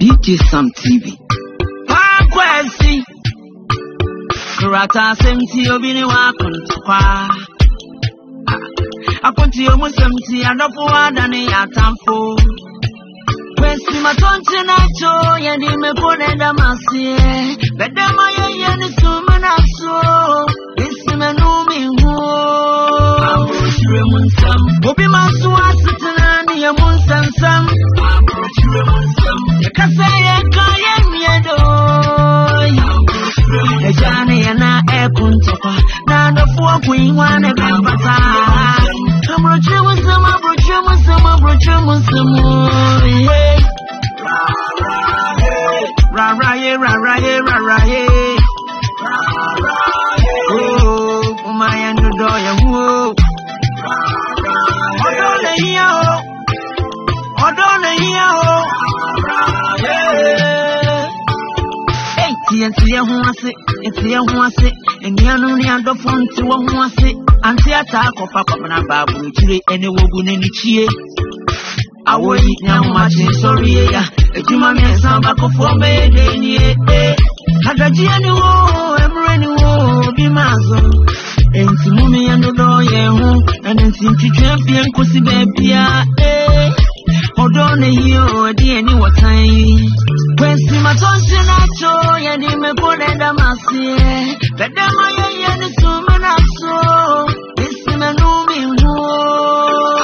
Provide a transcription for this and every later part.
DJ Sam TV. Kwesi Kurata semti obini wakuntukwa Akonti omusemti adofuwa dani yatamfo Kwesi matonche nacho yendi mepone damasie Bedama yeye nisume naso Isime numi huo Abushire munsam Obi masu asitinani ya munsansam Abushire munsam Yakasa yeka yenyedo Ejani yana ekuntoka Na dofuwa kuingwane bembata Abroche musama Ra-ra-ye Oh, umaya ndudo ya huo Odole hiyo Enti huase Enianu ni andofonti wa huase Anti atako papa na babu chire ene wogu ne nichie Awoyi nyamumachi sorry ya Ejuma miensamba kufombe deni Hagajia ni wo emre ni wo bimazo Enti mumi ya ndodo yehu Enti mchichwepi enkusi bebia Odone hiyo edie ni watai Kwesi matonshi nacho Yedi mepone damasie Bedema yeye ni sume naso Isime numi huo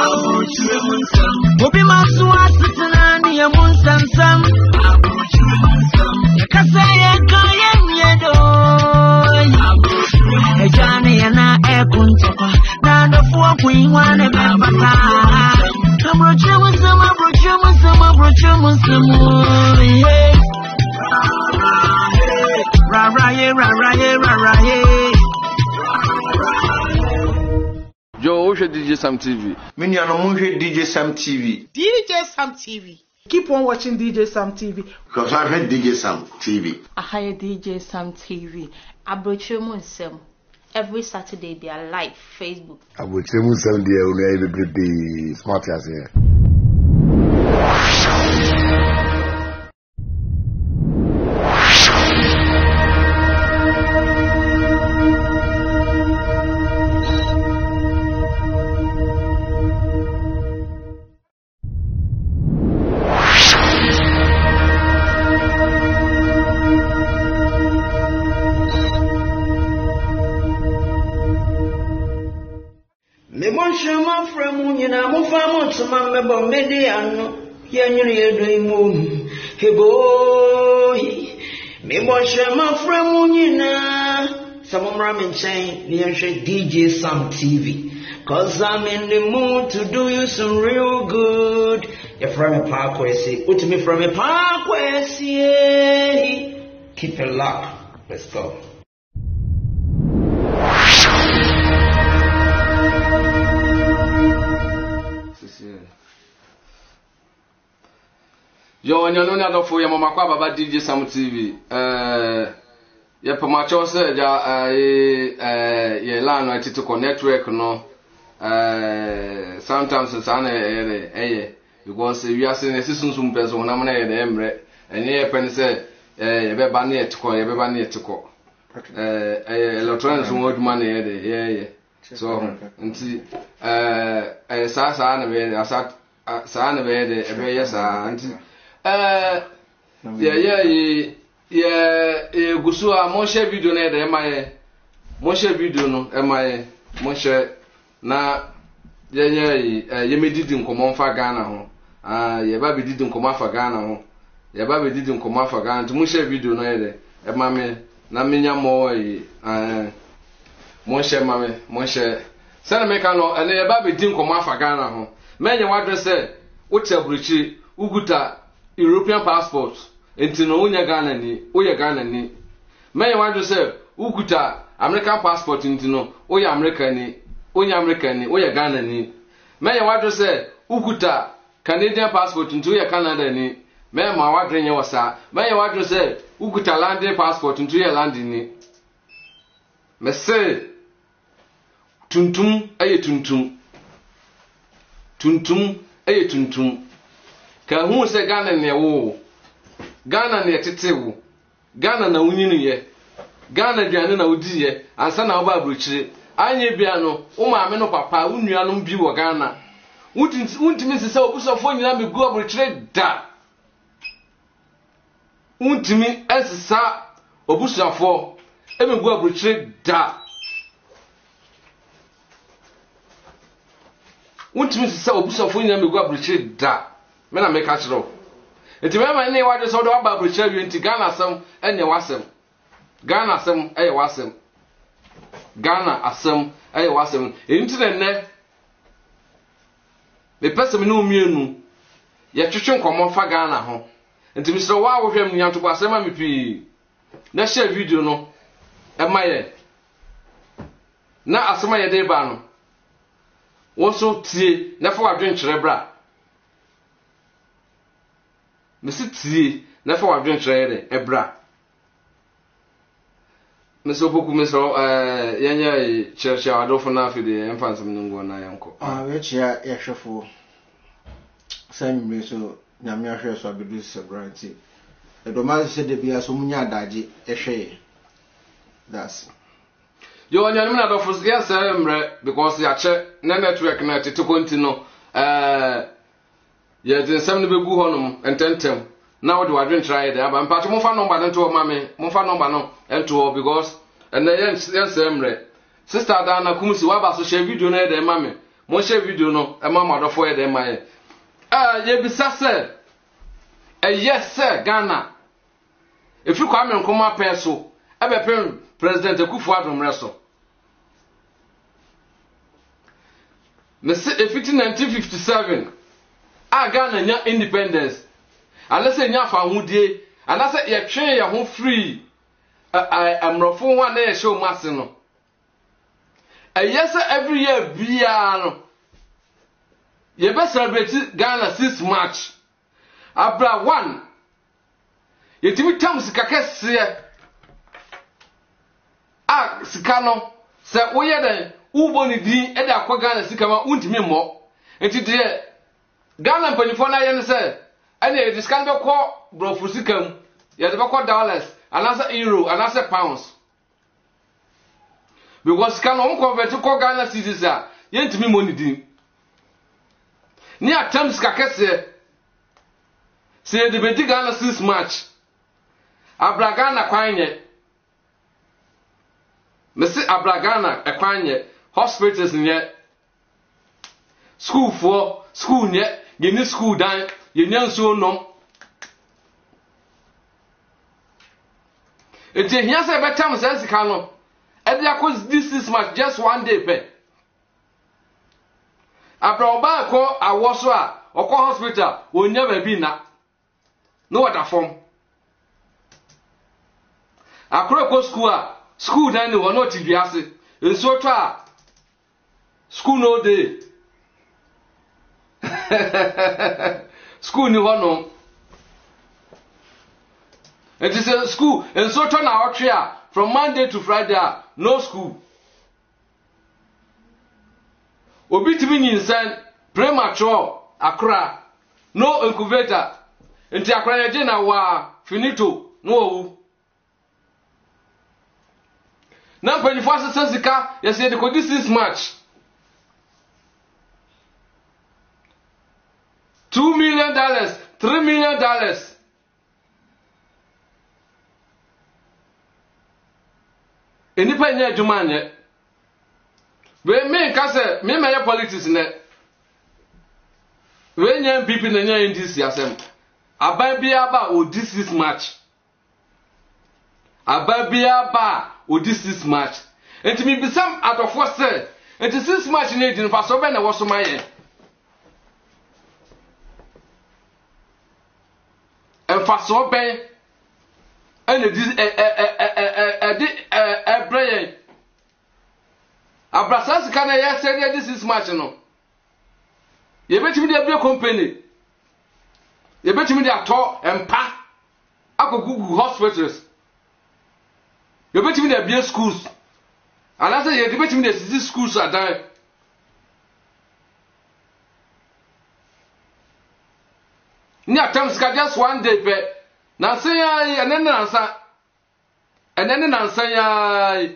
Abuchire munsam Obi masu asitinani ya munsansam Abuchire munsam Yakasa yeka yenyedo Ejani yana ekuntoka Na dofuwa kuingwane bembata Abroche musama Ra-ra-ye Yo, who's DJ Sam TV? DJ Sam TV. DJ Sam TV. Keep on watching DJ Sam TV. Because I heard DJ Sam TV. I hear DJ Sam TV. Abroche Munsem. Every Saturday they are live Facebook. Abroche Munsem they are the smart as here. Shama from Munina, Mufamo to Mamma Mediano, Yanni Dream, Hebo, Memo Shama from Munina, some ramen chain, near DJ Sam TV. Cause I'm in the mood to do you some real good. You're from a parkway, see, put me from a parkway, see. Keep it locked. Let's go. Yo, and you know that for your mama about DJ Sam TV. Yeah, for my choice, yeah, land I to network, no. Sometimes it's an because we are seeing a season some person when I'm near the Emre, and yeah, penny say, you're near to call, you're near to call. Electronics won't money, yeah. So, and see, Sasa, I sat, Sana, yes, auntie. Gusua monshe video na de emaye monshe video no emaye monshe na ye medidi nkomo mfa Ghana ho ye ba be didi nkomo afa Ghana ho ye ba be didi nkomo afa Ghana to monshe video no de emame na menya mo monshe mame monshe sana meka no ene ye ba be didi nkomo afa Ghana ho menye wadre se uteburuchi uguta European passport entino unya Ghana ni me want say ukuta American passport entino unya American ni unya Ghana ni me want say ukuta Canadian passport entino unya Canada ni me ma wadre nya wasa me want say ukuta landing passport entino unya land ni me say tuntum aye tuntum ka hu se Ghana ne wo Ghana na yetetewo Ghana na unyini ye Ghana aduane na odi ye ansa na oba abrochire anye bia no wo maame no papa unuanom bi wo Ghana untimi sese obusofo nyina megu abrochire da untimi esesa obusofo emegu abrochire da untimi sese obusofo nyina megu abrochire da me na make achiro enti me ma ne wade so do aba abrochire wi enti Ghana asem enye wasem Ghana asem eye wasem Ghana asem eye wasem enti ne me pesem no mienu ye twetwe nkomo fa Ghana ho enti mi sro wa wo hwem nyanto bo asem am pi na share video no e maye na asem aye de ba no wo so tie na fa wadwen kyere bra me si tie na fa wadwen kyere de e bra me so boku me so yanya church adofo na fi de emfansem ngo na yanko we chia yehwefo sanwe so nyame ahwe so abedu sebranti edoman se de bia so munya adaje ehwe that's yo anyane na adofo yes emre because ya che na network na tete kontino ye de nsem ne begu honum ententem na wo de wadwen try de aba mpacho mo fa number nto mame mo fa number no ento because and yes emre sister Dana kumsi wa ba so share video na de mame mo share video no e ma madofo e de maye ye bisa se yes sir Ghana if you come and come up so e be pen president Akufo-Addo mreso me se if it 1957 Ghana nya independence unless nya fa hudie unless ye twen ye ho free amrofo ho na ye show mase no yes every year bia no ye be celebrate Ghana 6 March abra 1 ye timi tam sika kese sika no se wo ye den ubo ni din e da kwa Ghana sika ma untimi mo enti de Ghana mpanifo na ye ne se ene ye diskan be ko brofu sika mu ye de be ko dollars anasa euro anasa pounds because can on convert ko Ghana cedis a ye ntimi mo ni din ni atam sika kese se de be di Ghana 6 March abragana kwanye mesi abragana ekwanye hospitals nye school for school nye yeni school dan yeni nso nom ete hia se betam se sika no e dia ko this is much just one day pe abroba ko awoso a okọ hospital onya ba bi na no water form akro ko school dan ni wono ti biase enso to a school no dey school ni wono it is a school enso to na otwe a from Monday to Friday no school obi timi nyinsan premature akra no incubator enti akra ye je na wa finito no owu na mpanifo asesa sika yesi de ko this is March $2 million $3 million enipa nya adwuma anye we me nka se me meye politics ne we nya MPP na nya NDC asem aban bia ba o this is March aban bia ba o this is March enti mi bisam atofo se enti 6 March na edin fa so be na wo so maye fa so ben ene dis brain abrasas kana ya say this is March no ye betimi de abie company ye betimi de ato empa akogugu hospitals ye betimi de abie schools anase ye betimi de sisi schools adan ni attempts ka just one day pe na say ya ene nansa ene nansa ya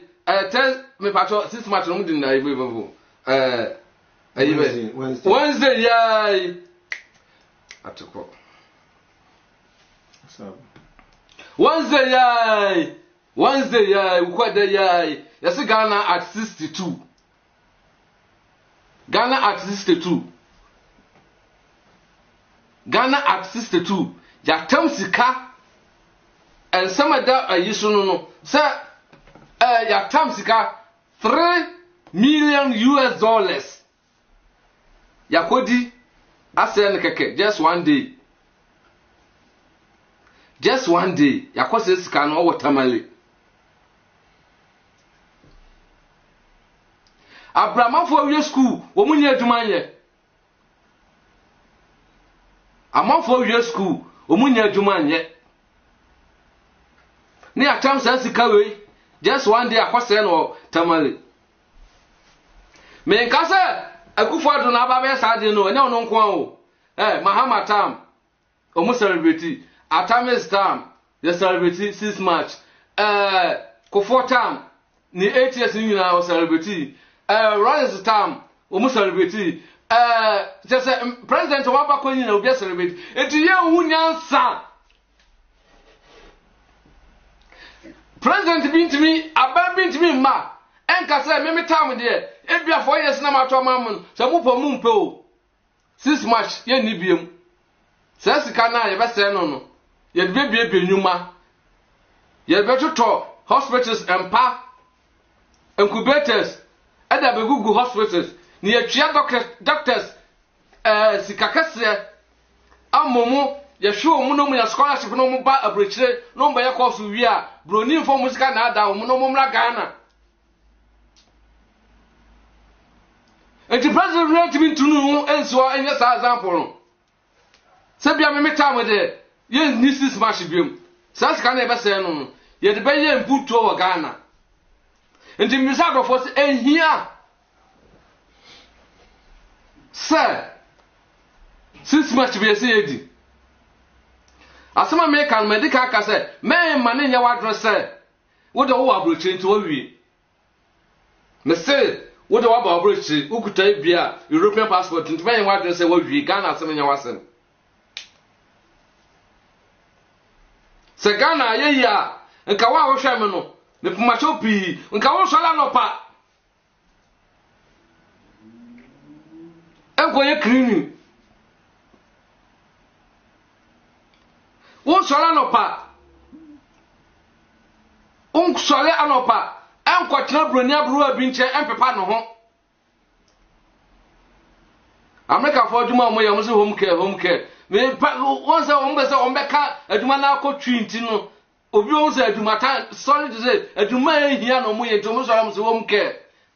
tell me pato 6 match no din na evo Wednesday ya atoko so Wednesday ya ukwada ya yes Ghana at 62 Ghana at 62 ya tam sika and some of that ayisuno no say ya tam sika $3 million ya kodi asen keke just one day ya kwose sika no owo tamale Abramafo awie school wo munye adwuma ye Amafo awie school wo munye adwuma ye ni atam sa sika we just one day akwose no tamale me nkase akufo ado na ababe saade no ene ono nko o Mahama tam o mu celebrate Atamis tam the celebrate 6 March Kofo tam ni 8 years ni na o celebrate Rise tam o mu celebrate just president wa ba ko ni na obi celebrate enti ye hu nyansa president bintimi aba bintimi ma enka say me tam de ebia 4 years na ma to mamun se mu po mu mpe o 6 March ye ni biem se sika na ye be se no ye de bie nyuma ye be to hospitals empa incubators ada be gugu hospitals ni ye twia doctors sika kase amomo ye hwe mu no mu ya scholarship no mu ba abrechire no mba ye course wi a broni info musika na ada mu no mu mra Ghana enti president rate bin tunu enso enye sa example no se bia me time de ye ni 6 March biem sa sika na e be se no ye de be ye mputo wo Ghana enti misa do for enhia se 6 March be se yedi asema me kan medical ka se me mane nya wadro se wo de wo abrochi nti wo wie me se wo de wo abrochi ukuta bia European passport nti me nya wadro se wo wie Ghana asema nya wasem se Ghana ye ya nka wa wo hwe me no me puma chopi nka wo sola no pa enko ye cleaning wo sola no pa sole anopa enko tena broni abru abi nche empepa no ho America for aduma mo ya mo se home care me won se won be se on be ka aduma na akotwi nti no obi won se aduma ta sorry to say aduma ehia no mo ye to mo so mo se home care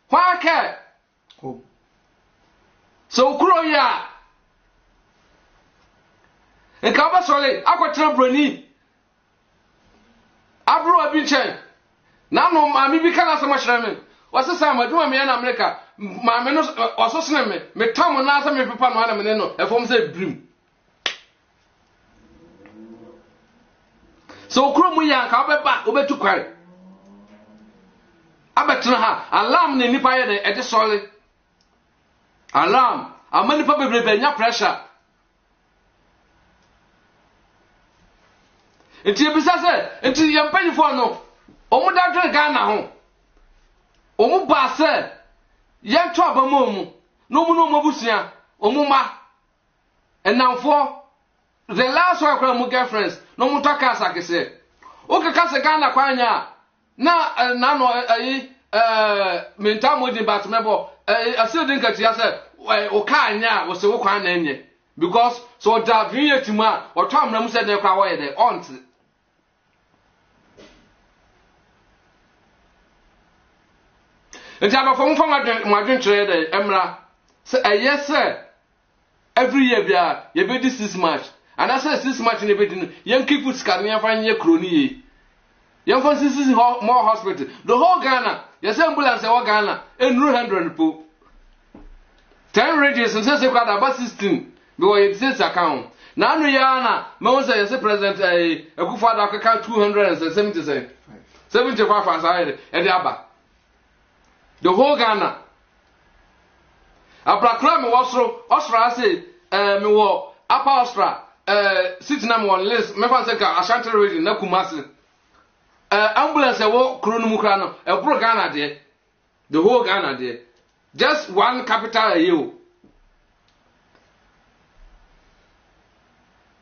kwa ke so kuro ya enka ba sole akotena broni abru abi nche na no mami bi kana sama shrame wasesa amaduma me na America mami no wasosene me tam na asa me pepa no ana me no efom se brim so kuro mu ya ka obeba obetu kware abetra ha alarm ne nipa ye de ede sole alarm amani pa bebrebe nya pressure enti ebisa se enti yempanyifo no omu da dwe Ghana ho omu ba se yento abamomu no mu no mabusia omu ma enamfo the last one kwa mu girlfriends no mu toka asakese o kaka se Ghana kwanya na no ayi menta modi batmebo asedi nkati ya se o ka anya o se wo kwa na enye because so da vinye tima o to amna mu se de kwa wo ye de onti enti abafo mfa madwen kire de emra se ayese every year bia ye be di 6 March and I say 6 March ne be di yen keep scan ye fa nye kroni ye yen fa 6 more hospital the whole Ghana ye say ambulance e wo Ghana enru 100 po 10 radios and say kwada about 16 be wo ye 6 account na anu ya na me won say yes president Akufo-Addo akaka 270 75 aside e dey aba the whole Ghana abrakra me wasro osra say me wo upper osra city na me on list me fan say ka Ashanti region na Kumasi ambulance wo kro no mu kra no e bro Ghana de the whole Ghana de just one capital a year.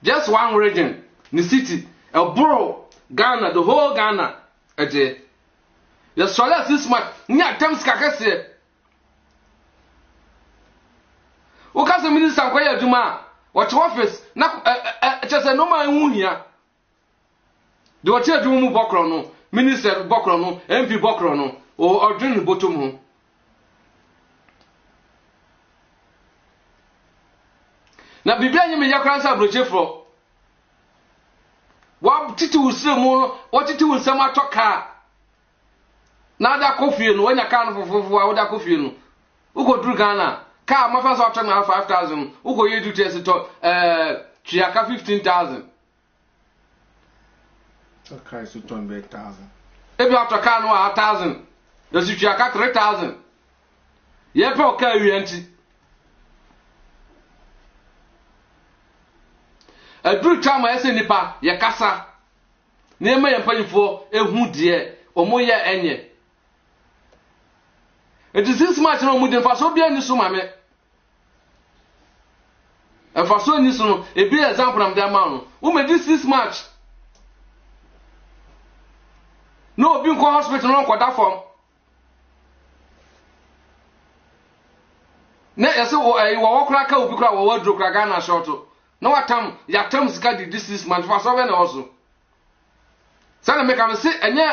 Just one region, the city, a borough, Ghana, the whole Ghana, a day. The solar this much, near Thames Kakase. Ukas the minister Kwaya Duma, what office, just a normal here. The hotel Dumu Bokrono, Minister Bokrono, MP Bokrono, or Dream Botumu. Na bibia nyime yakransa abrochefro wa titi usire mu no wa titi unsam atoka na da kofie no wanya ka no fofofo a woda kofie no uko duru Ghana ka mafa so atona 5000 uko yedu tese to tuaka 15000 okay so 200000 ebi atoka no 1000 yosi tuaka 3000 ye pe oka wianti aduru chama ese nipa ye kasa na ema ye mpanyifo ehu de omo ye enye it is this match no mu de faso bia ni so mame e faso ni so no e bi example am de ama no wo me this match no obi nko hospital no nkoda form na yese wo kra ka obi kra wo wadro kra Ghana short no watam ya tam sika di this month for so be na also sana make am say enye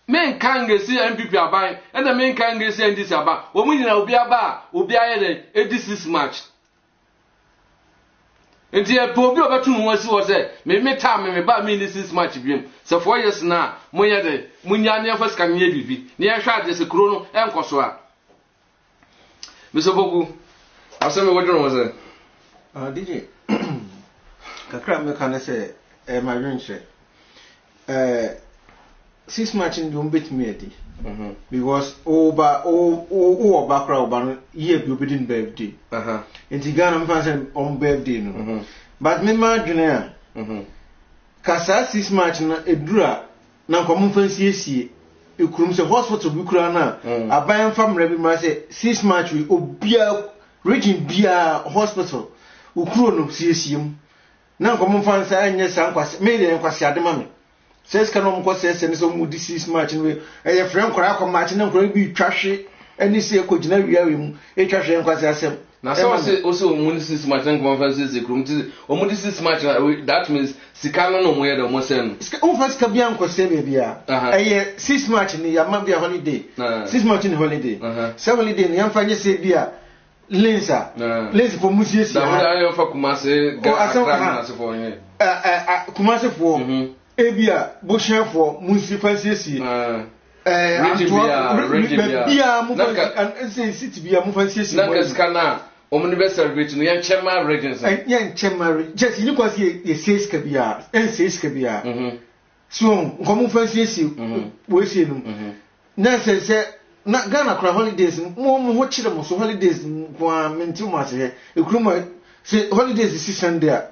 men kan ngesi MPP aban and the men kan ngesi NDC aban wo mu nyina obi aba obi aye the this match enti e po obi obetu no wasi wo say me tam me ba me this match biem so 4 years na mo ye de munya ne fa sika ne bibi ne ye hwa de se kro no enkoso a me so bogu aseme wodro wo say DJ kakra me kan say my venture 6 match in the bit me edi because o background oba year bi obedin birthday enti Ghana me fan say on birthday no but me ma dwene a kasa 6 match na edura na nkomo fansiesie ekurum say hospital bi kura na aban famra bi ma say 6 match we obia region bia hospital ukuro no siesiem na nkomo fansa anya sankwase me de nkwase adema me says can no say so mu this match we e friend kora akọ match na nkora bi twahwe ani se ekogina wiawe mu e twahwe nkwase asem na so also mu this match na nkomo fansa se krum ti o mu this match that means sikano no mu ye de mo sen o fansa ka bia nkwase be bia e 6 match ni ya ma bia holiday 6 match ni holiday 7 holiday ni am fanye se bia Lensa for musiesi da yo fa Kumasi ga se for yin Kumasi for ebia boshan for musiesi bia mu fa city bia mu fa siesi na kaskana omni be celebrate no yan chema regions yan chema just you cause ye says ka bia says ka bia so komu fa siesi we sie no na se na Ghana kra holidays mo ho chire mo so holidays kwa menti mo ase ekruma se holidays is Sunday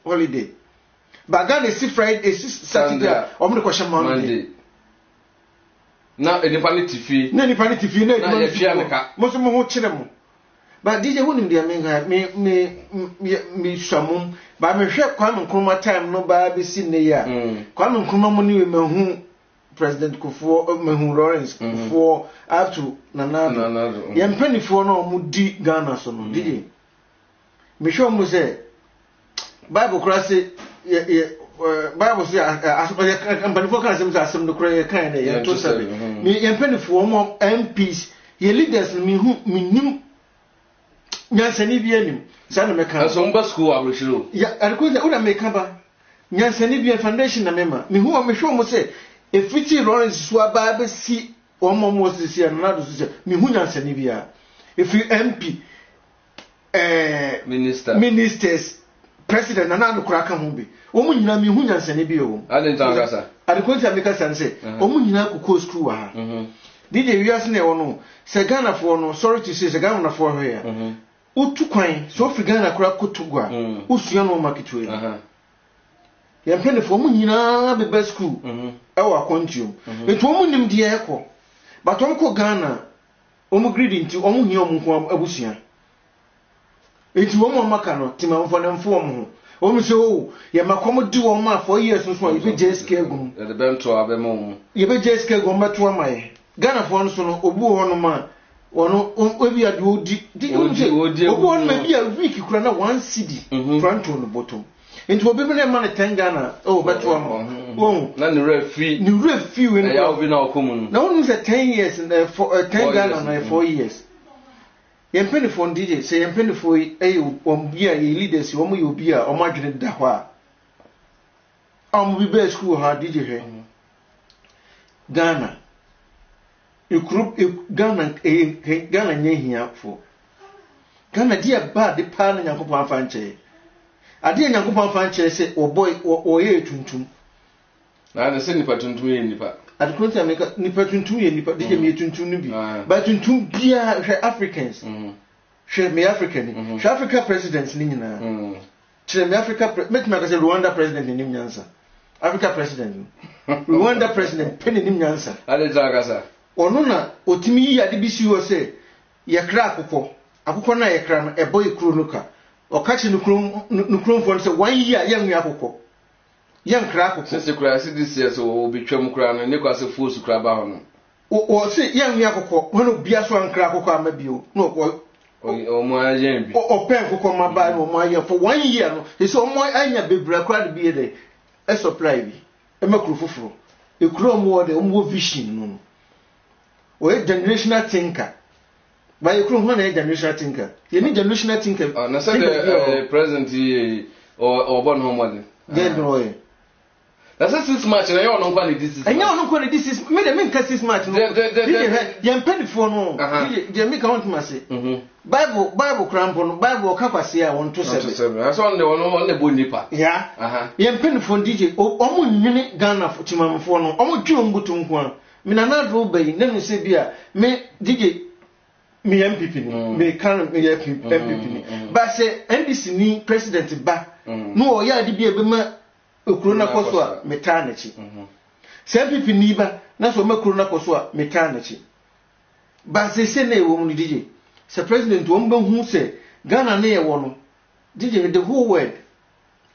holiday but Ghana is Friday is Saturday o mo ko shema Monday na enipani TV na ye fia meka mo so mo ho chire mo but DJ woni dia me swamum ba me hwe kwa nkruma time no ba be si ne ya kwa nkruma mo ni we mahu President Kufuor Mehu Lawrence Kufuor up to Nanado yempeni for no mu di Ghana so no DJ me show mu say Bible class Bible say company for kan asem no kra kan dey ye to sabe me yempeni for mo MPs ye leaders me hu minim nyansani bi anim sa na me kan so mba school abrochiro ya alikuza una me kan ba nyansani bi foundation na mema me hu me show mu say efiti Lawrence Swaba be si omo Moses ya na do so mi hunya sani bia efi MP ministers president na no kura ka ho bi omu nyina mi hu nyansane bi o ade tangasa ade konti ameka sanse omu nyina ko school wa ha DJ wiase na wono se Ghana for no sorry to say se Ghana na for here utu kwan so fi Ghana kura kotugwa usua no market we yɛmpene fo mu nyina be school ɛwɔ akontium etu omu nim de ɛkɔ but onko Ghana omu greedy nti omu hia omu nko abusua etu omu amaka no timamfo ne mfo omu omu se o ye makomo di omu ma 4 years so ye be JSK agum ye de bento abemu ye be JSK agum beto amaye Ghana fo no so no obu ho no ma ono obi ade odi obu ho no ma bi a week kura na 1 cedi front on the bottom into obi na ma na 10 Ghana oh beto am oh na ni refi we na ya obi na okomu na wonu say 10 years and 10 Ghana na 4 years yempeni fo DJ say yempeni fo ombia ye leaders wo mu ye obi a o madwene da ho a bi be school ha DJ he Ghana Ghana nyehia fo Ghana dia ba de pa na Nyankopon afa nche ade Nyankopon afa nche say o boy o ye tuntum na na se nipa tuntum ye nipa ade konti ameka nipa tuntum ye nipa DJ me tuntum no bi ba tuntum bia hwe Africans hwe me African hwe Africa presidents ni nyina hwe me Africa make me say Rwanda president ni nyansa Africa president Rwanda president pen ni nyansa ade zagasa ono na otimi yi ade bi si wo se ye kra akokɔ na ye kra no ebo ikuru no ka o ka chi no krom fo se 1 year ye nwe akokɔ ye nkra akokɔ se kra se this year so obi twam kra no ne kwase force kra ba ho no o se ye nwe akokɔ wono bia so nkra akokɔ amabio no o mo ayen bi o pen akokɔ ma ba no mo ayen for 1 year no e so mo anya bebra kra de bi de e supply bi e makuru foforo e kuro mo de o mo vision no o generational thinker by you kuro na generational thinker you need generational thinker na say the present or born home one get no way na say 6 match na you no kwa this is and you no kwa this is me the mean 6 match no you pen for no you make count ma say bible cramp no bible ka kwase a 127 that's on the bonipa yeah you pen for DJ omo nwene Ghana timamfo no omo dwe ombutu nko a mina na do bayi na no se bia me DJ me MPP ni me kan me MPP ni ba se NDC ni president ba no o ya de bia be ma okuro na koso a meta na chi se MPP ni ba na so makuro na koso a meta na chi ba se na ewo mu DJ se president wo mba hu se Ghana na ye wo no DJ the whole world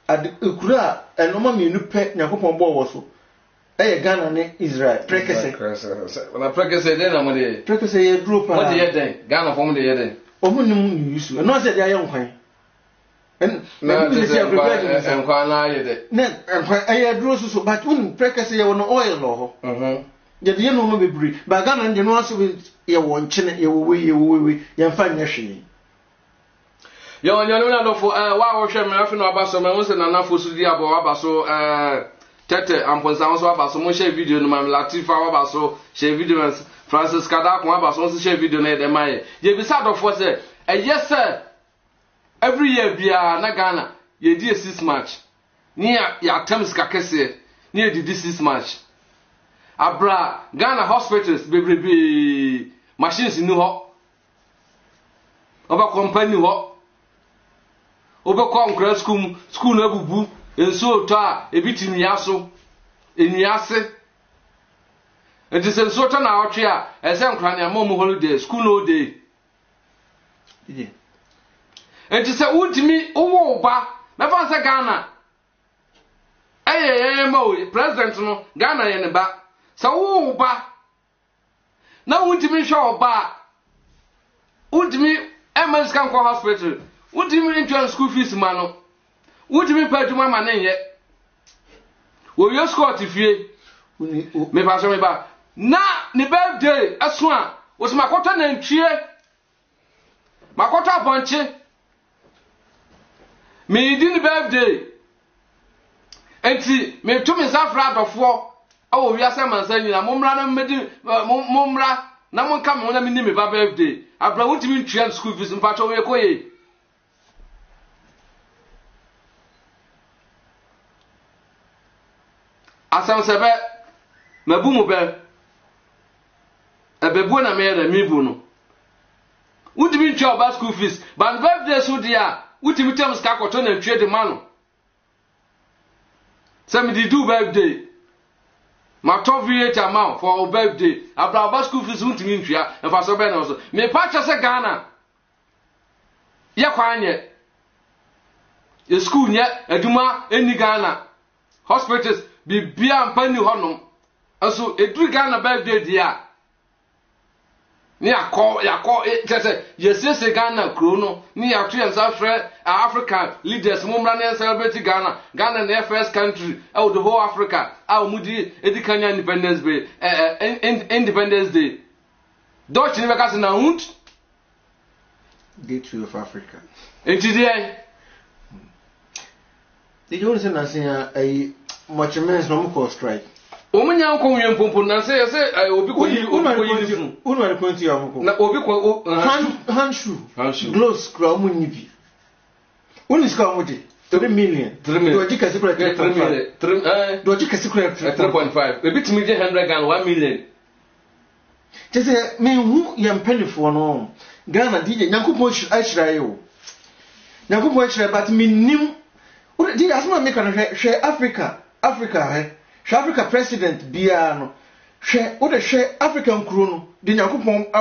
ad okuro a enoma me nu pe Yakopon bo wo so Ghana ne Israel prekese na prekese den na mo de prekese ye drop mo de ye den Ghana fo mo de ye den omunum yusu no se de aye nkwan na de se nkwan na ye de na nkwan aye dro so but un prekese ye no oil lo ho ye de no bebri ba Ghana de no aso ye wo nchene ye wo we ye mfa nyehwe yo nyano na do fo wa wo hwe me afi no abaso me wo se na na fo su di abo abaso tete amponsa so abaso mo share video no mam Latifa abaso share video Francis Kadako abaso so share video na de maye ye bi sa do fo se yes sir every year bia na Ghana ye di 6 match ni ya terms ka kese ni ye di 6 match abra Ghana hospitals bebrebe machines ni ho oba company ho oba konkret school na bubu enso to a ebitimi aso enuase edise so to na otwe a ese nkran ya mom holiday school no day edise udimi owo ba me fa se Ghana ma o president no Ghana ye ne ba sa wo ba na udimi hwe oba udimi American hospital udimi into school fees mano Udimi paduma manenye wo yo scott fie me pa so me ba na ni birthday aso a wo se makota na ntwie makota bonche me di ni birthday enti me to me safra dofo awo wi ase mansa nyina momra na medi momra na monka me na me ni me ba birthday abra udimi ntwie school fees mpa to we koye asam sebe mabu mu be ebebu na me na mibu no udimi ntwa oba school fees but birthday so dia udimi tem ska koto na ntwe de ma no some di do birthday ma to VAT amount for birthday abra school fees udimi ntwa e fa so be na so me pa cha se Ghana ye kwanye ye school nye aduma eni Ghana hospitals bibia mpani honom aso edru Ghana birthday dia ni yakọ tese yesese Ghana kro no ni yatu yansa frɛ African leaders mumra na celebrate Ghana na first country out the whole Africa mudi edikanya Independence Day Independence Day Dutch ni beka se na hund Gateway of Africa entidie did you listen as a much men's no call strike omunya nko nwe mpompo na say obi ko yi unu ko nti amko na obi ko handshoe gloves kra mu nyibi unu ska mu de 3 million do ji kasi kra 3 million do ji kasi kra 3.5 ebi timi je 100 Ghana 1 million tese me hu ya mpelifo no Ghana DJ Nyankopon ashira yo Nyankopon ashira but me nim o di asma me kan hwe Africa he Africa president bia no hwe o de hwe African kuro no de Nyankopon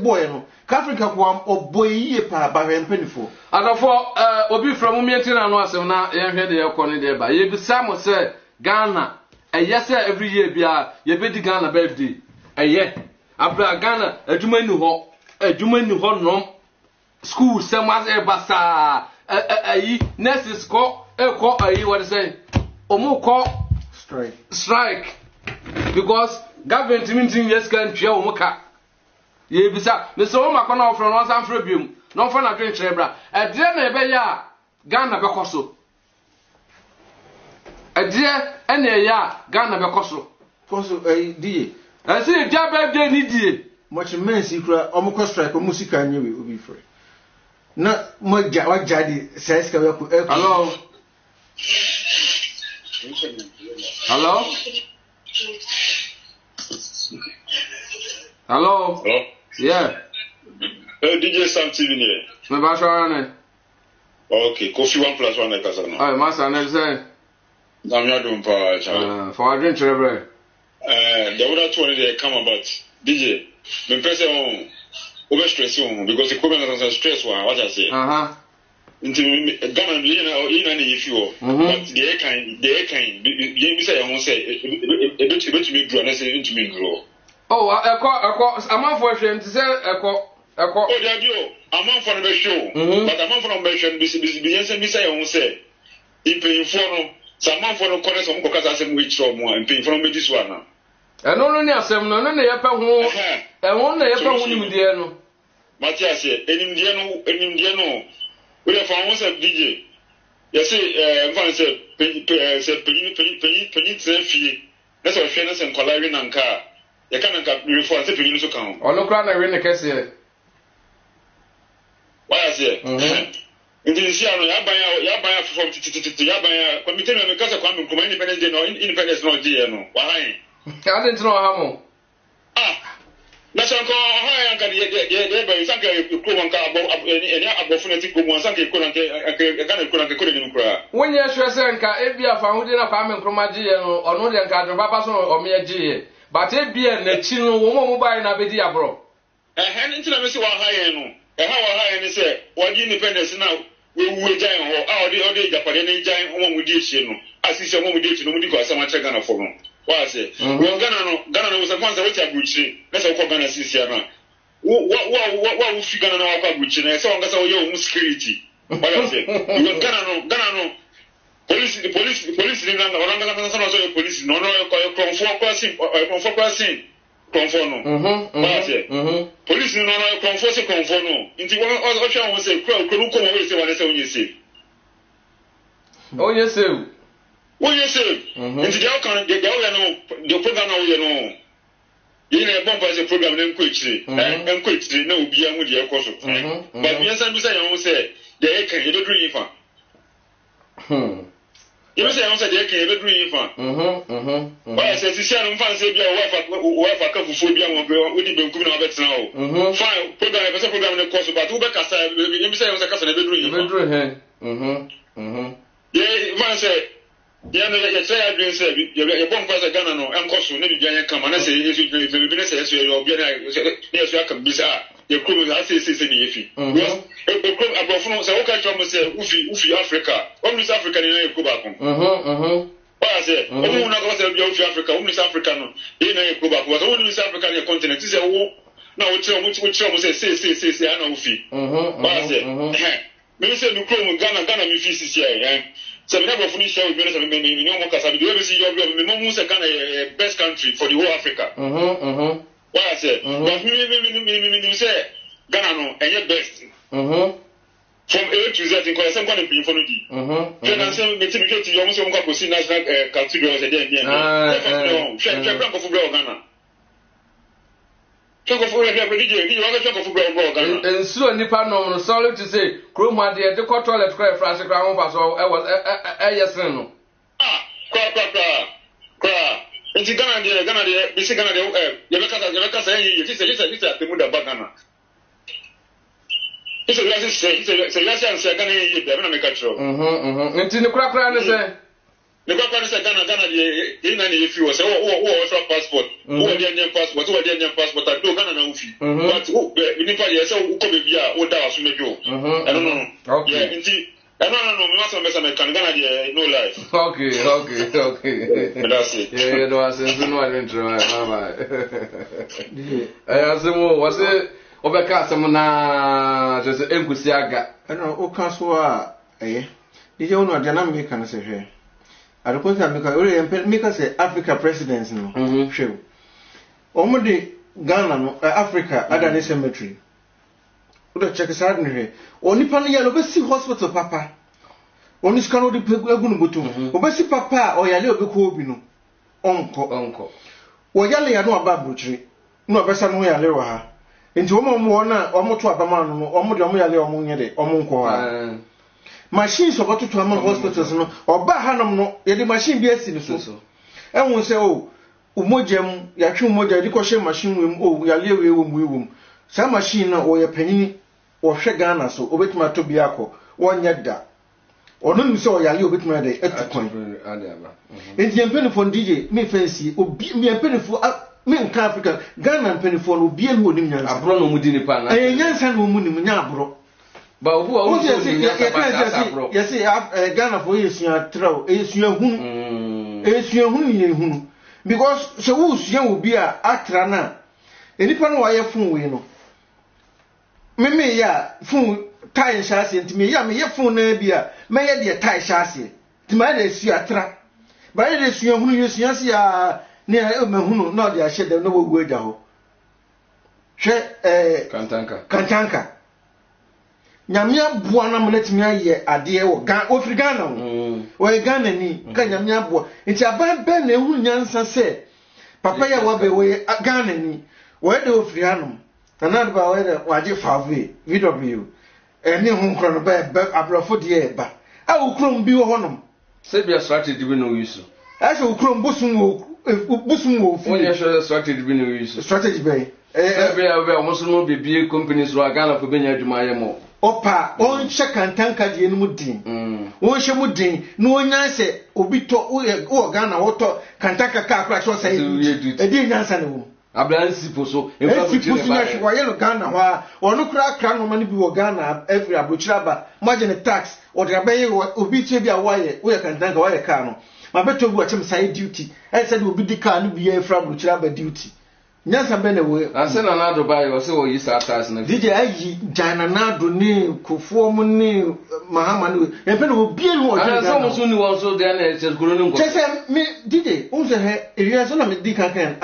boy no ka Africa ko oboy pa ba hwe mpelifo adofo obi from mientina no asem na ye hwe de yakọ ne de ba ye bi samo se Ghana eyese every year bia ye be di Ghana birthday abra Ghana adwuma ni ho nom school semas basa nurses ko what say omo ko strike because government meeting yes can twa omo ka ye bisa me so ma ko na ofro no san fro biom no fa na dwen kire bra ade na ebe ya Ghana be koso ade ene ya Ghana be koso die I see dia birthday ni die much men si kura omukọ strike musika nyewe obi free na moja wajadi says ka we hello yeah DJ Sam TV ni me ba shawara okay Kofi 1+1 ka sana ay masa na say na mi adum pa cha for adwen trebre the other two they come about DJ me person on over stress on because the problem is stress what I say into Ghana you know if you but they can you say you say e bet me grow na say into me grow eko amafo hwe nti say eko oh there bio amafo no be show but amafo no be show bi yense bi say you say impinfo no samafo no kore so mo kokasa say mo hiro mo impinfo no be this one na no ni asem no na ye pa ho na ye pa ho nimdie no Matias enimdie no we dey for say DJ you say mfan say penyi trafie na so hwe na se nkola wi na nka ye ka na nka reform say penyi so kan ono kra na wi ne kese why say ndi si ano ya ban from titi ya ban committee na me kasa kwa me kuma independence day no independence no die no wa han ka den tro ha mo na sanko ha ya nka de ba sanka ko nka abofunati ko mo sanka ko nka kana ko nka ko ni nkura wonye hwe se nka ebia fa hudi na kwa me nkroma giye no ono de nka do papa so o me giye but ebia na chi no wo mo mobile na bedi abro nti na me se wa ha ye no wa ha ye ni se wa gi independence na we jan ho odi japade ni jan o mo di echi no asisi o mo di echi no mo di ko asama che Ghana for no wa se we Ghana no se kwanza wecha buchi na se ko Ghana sisi ya na wa fi Ghana na wa kwa buchi na se wanga se o ye o security wa se Ghana no police ni na oranga na sana so police no ko konfo no wa se police ni no konfo no nti o twa won se ko no ko mo we se wa na se onye se onye se nti dia kan dia o no the program na o ye no yi na bomb as a program na nko etire na obi ahu dia ekoso but mi san bi say yan say dia e kan ye do yin fa You say I'm saying they can't do it for. Why say si share mfa say bia wo fa ka fufu bia mo we di benkum na bet now. Fine, program e program na course but wo be kasa you say I'm say kasa na be do it. Be do Yeah, man say yeah no you say I dream say you born for Ghana no am course na bia yan come na say you be say you obi na yes you can be say you come as say ni efi. Because e come abofun say wo ka twa mo say ufi Africa. Omni Africa ni na e ko ba kon. Why I say, we will not go to Africa, only Africa, no. In a Cuba, was only South African continent. Is a war. Now, which almost say, I know fee. Why I say, maybe say, you come Ghana, me fees here. So, we never finish our business of many, no more Casabi. You ever see your Ghana best country for the whole Africa? Why I say, but me say, Ghana, no, and your best. From A to Z, in Korean, one in Infinity. Then say, Metimicate, you almost want to see national cathedrals again. Check of football, Ghana. Check of religion, you want to check of football, Ghana. And so, Nippon, sorry to say, Chroma, the toilet cry, France, Crown Pass, or I was a yes, no. Cry. And Ghana, the second, Yabaka, saying, it's a Muda Bagana. It's a lesson, say, Ghana, you're make a show. Into the crack around, say, the crack around, say, Ghana, in any if you was a passport, who are the Indian passport, who are the Indian passport, I do Ghana, no fee. But we need to say, who come here, what does you make you? I don't know. Okay. Indeed. I don't know, Master American Ghana, no life. Okay. That's it. Yeah, no, I said, no, I didn't try. I asked him, was it? Obeka samuna just enkusiaga no o kan so a DJ onu ade na me kan se hwe adekonta me ka ore me ka se Africa presidents no hwe omo de Ghana no Africa ada ne cemetery o do check side ne hwe onipa no ya lo be si hospital papa oni skano de egu no botum o be si papa o ya le obi ko obi no onko wo ya le ya no aba bruchiri no obesa no ya le wa ha nti omo na omo to abama no omo de omo yale omo nyede omo nko ha machines oboto to am hospitals no oba hanom no ye de machine bi asi ni so ehun se o umojam ya twe umoja di ko she machine wem o yale we wem sa machine na o ye panyin o hwe Ghana so obetuma to bi akọ wonya da ono ni se o yale obetuma de etukon nti yempenifo DJ me fancy obi me yempenifo me nka Africa Ghana mpenifo no bie no onim nyansa abro no mudi ni pa na nyansa no mu nim nya abro ba obu o yes Ghana for yesua traw yesua hunu ye hunu because so wo sua obi a atra na enipa no waye fun we no me ya fun tai shase ntime ya me ye fun na bia me ye de tai shase ntime na sua atra ba ye de sua hunu yesua se ya ne mahunu na de ahye de no wo agya ho hwe kantanka nyamia boa na monetimi aye ade wo ofri Ghana wo Ghana ni ka nyamia boa nti aban be na ehunu nyansa se papa ya wa be wo Ghana ni wo de ofri hanom na ba wo de waje fave VW eni hu nkro no ba abrofo de e ba a okrom bi wo honom se bia strategy bi no wisu ase okrom busum wo onye show strategy bi no wisu strategy be be almost no bibie companies ro Ghana for benya adwuma ye mo opa on shekantanka de enu mudin won hye mudin no onyanse obi to wo Ghana woto kantanka ka akra so say edi nyansa ne wo abransi poso enfa na hwa ye no Ghana hwa onu kra akra no mani bi wo Ghana every abochiraba margin tax o de abaye obi tie bi awaye wo ye kantanka wo ye ka no mabeto bu achem say duty I said obi di ka no bi ye fra abochiraba duty nyansa be na wo asena na do bayo se wo yi satas na DJ ayi jana na do ni kofuo mu ni mahama ni empe no bie no oje na so mo so ni won so de na se kuro ni nko chese me DJ unse he area so na me di kan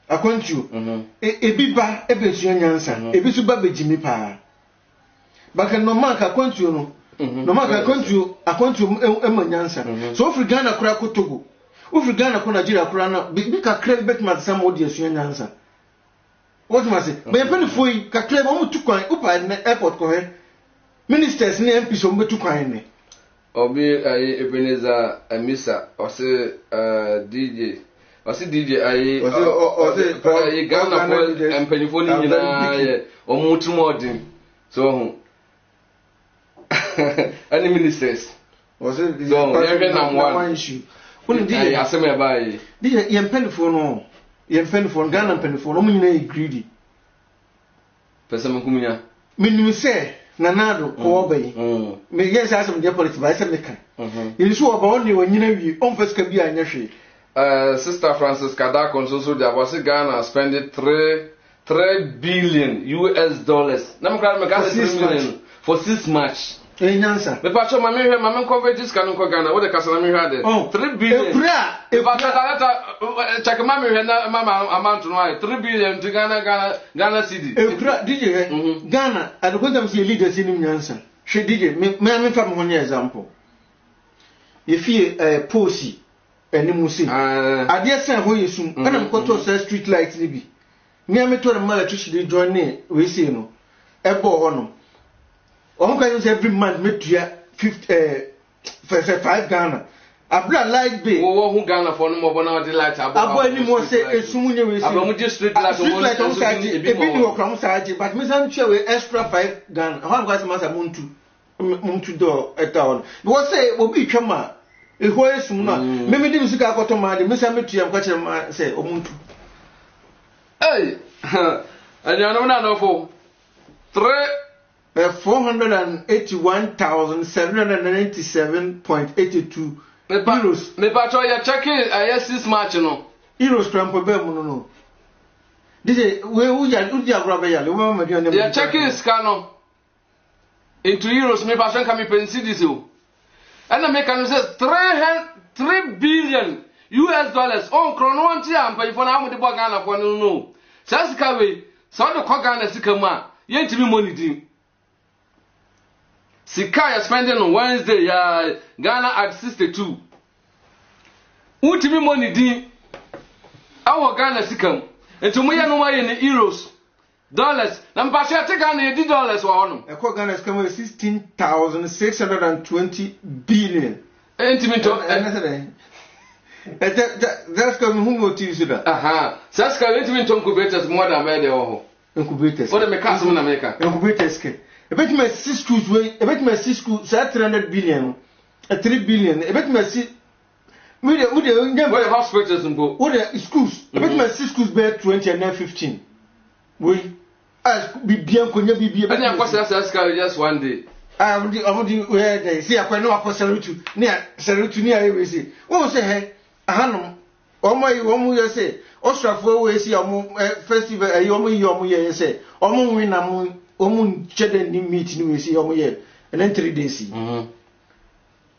akwantu ebi ba ebesu nyansa ebi su ba bejimi pa baka no man ka akwantu no no man ka akwantu emanyansa so ofri Ghana kura ko Togo ofri Ghana ko Nigeria kura na bi ka kre betma sam odi esu nyansa what must say be pen foi ka kre mo tukwan upa na airport ko he ministers ni MP so mbetu kwan ne Obi Ebenezer Amisa ose DJ ose DJ ose Ghana for empanifo ni nyina ye omutumodin so any ministers ose so every one issue when DJ aseme bae DJ empanifo no empanifo Ghana empanifo no nyina greedy pesa mkumunya minu se nanado ko obai me yes asem dey politics ba asem kan irisu oba oni wanyina wi on feska bi anyahwe Sister Francis Kadako so they was Ghana spending 3 billion US dollars na mkra me Ghana 3 million for 6 match enyansa me pacho mama coverage scan ko Ghana wo de kasana me hwade 3 billion e pacho data check mama me na mama amount no 3 billion to Ghana city DJ Ghana adoko dem see leaders in nyansa hwe DJ me fa mo nya example ye fie posi enimu si ade sen ho yesum ana mkoto say street light ni bi me ameto na mala tushi de join we see no ebo ho no on can use every month metua 5 Ghana abla light bay wo hu Ghana for no mo na de light abo enimu say esum nye we see abo mo just street light on say ebi ni okram say but me san twa we extra 5 Ghana how am going to muntu do eta on because say obi twama eho esum na me me dim sika akoto ma de me sa metua kwa kire ma say omuntu hey anya no na no fo 481,797.82 euros me pacho ya check yes 6 match no euros trampo be mu no dije we uja graba ya le we ma de ya check scan no into euros me pacho kan me pensi this o and me can say 3 billion US dollars on krono anti am pa ifo na am de bo Ghana for no sasika we so de ko Ghana sika mu a yentimi money din sika ya spending on Wednesday ya Ghana at 62 utimi money din awo Ghana sika mu entumu ya no ma ye ni euros dollars na mpashe ate Ghana ye di dollars wa hono e ko Ghana sika mu 16,620 billion entimi to that's coming who go to that aha sasika entimi to incubators more than made ho incubators for the mekasa na meka incubators ke ebet me 6 schools we ebet me 6 schools 300 billion 3 billion ebet me 6 we the hospitals mbo we the schools ebet me 6 schools be 20 and 15 we as bibia nkonya bibia and ya kwasa sasika just one day amudi we dey see akwa no akosarutu ni ayewe see won say he ahanom omo ye say osrafo we see omo festival ayi omo ye say omo win na mo omo chede ni meet ni we see omo ye and then 3 days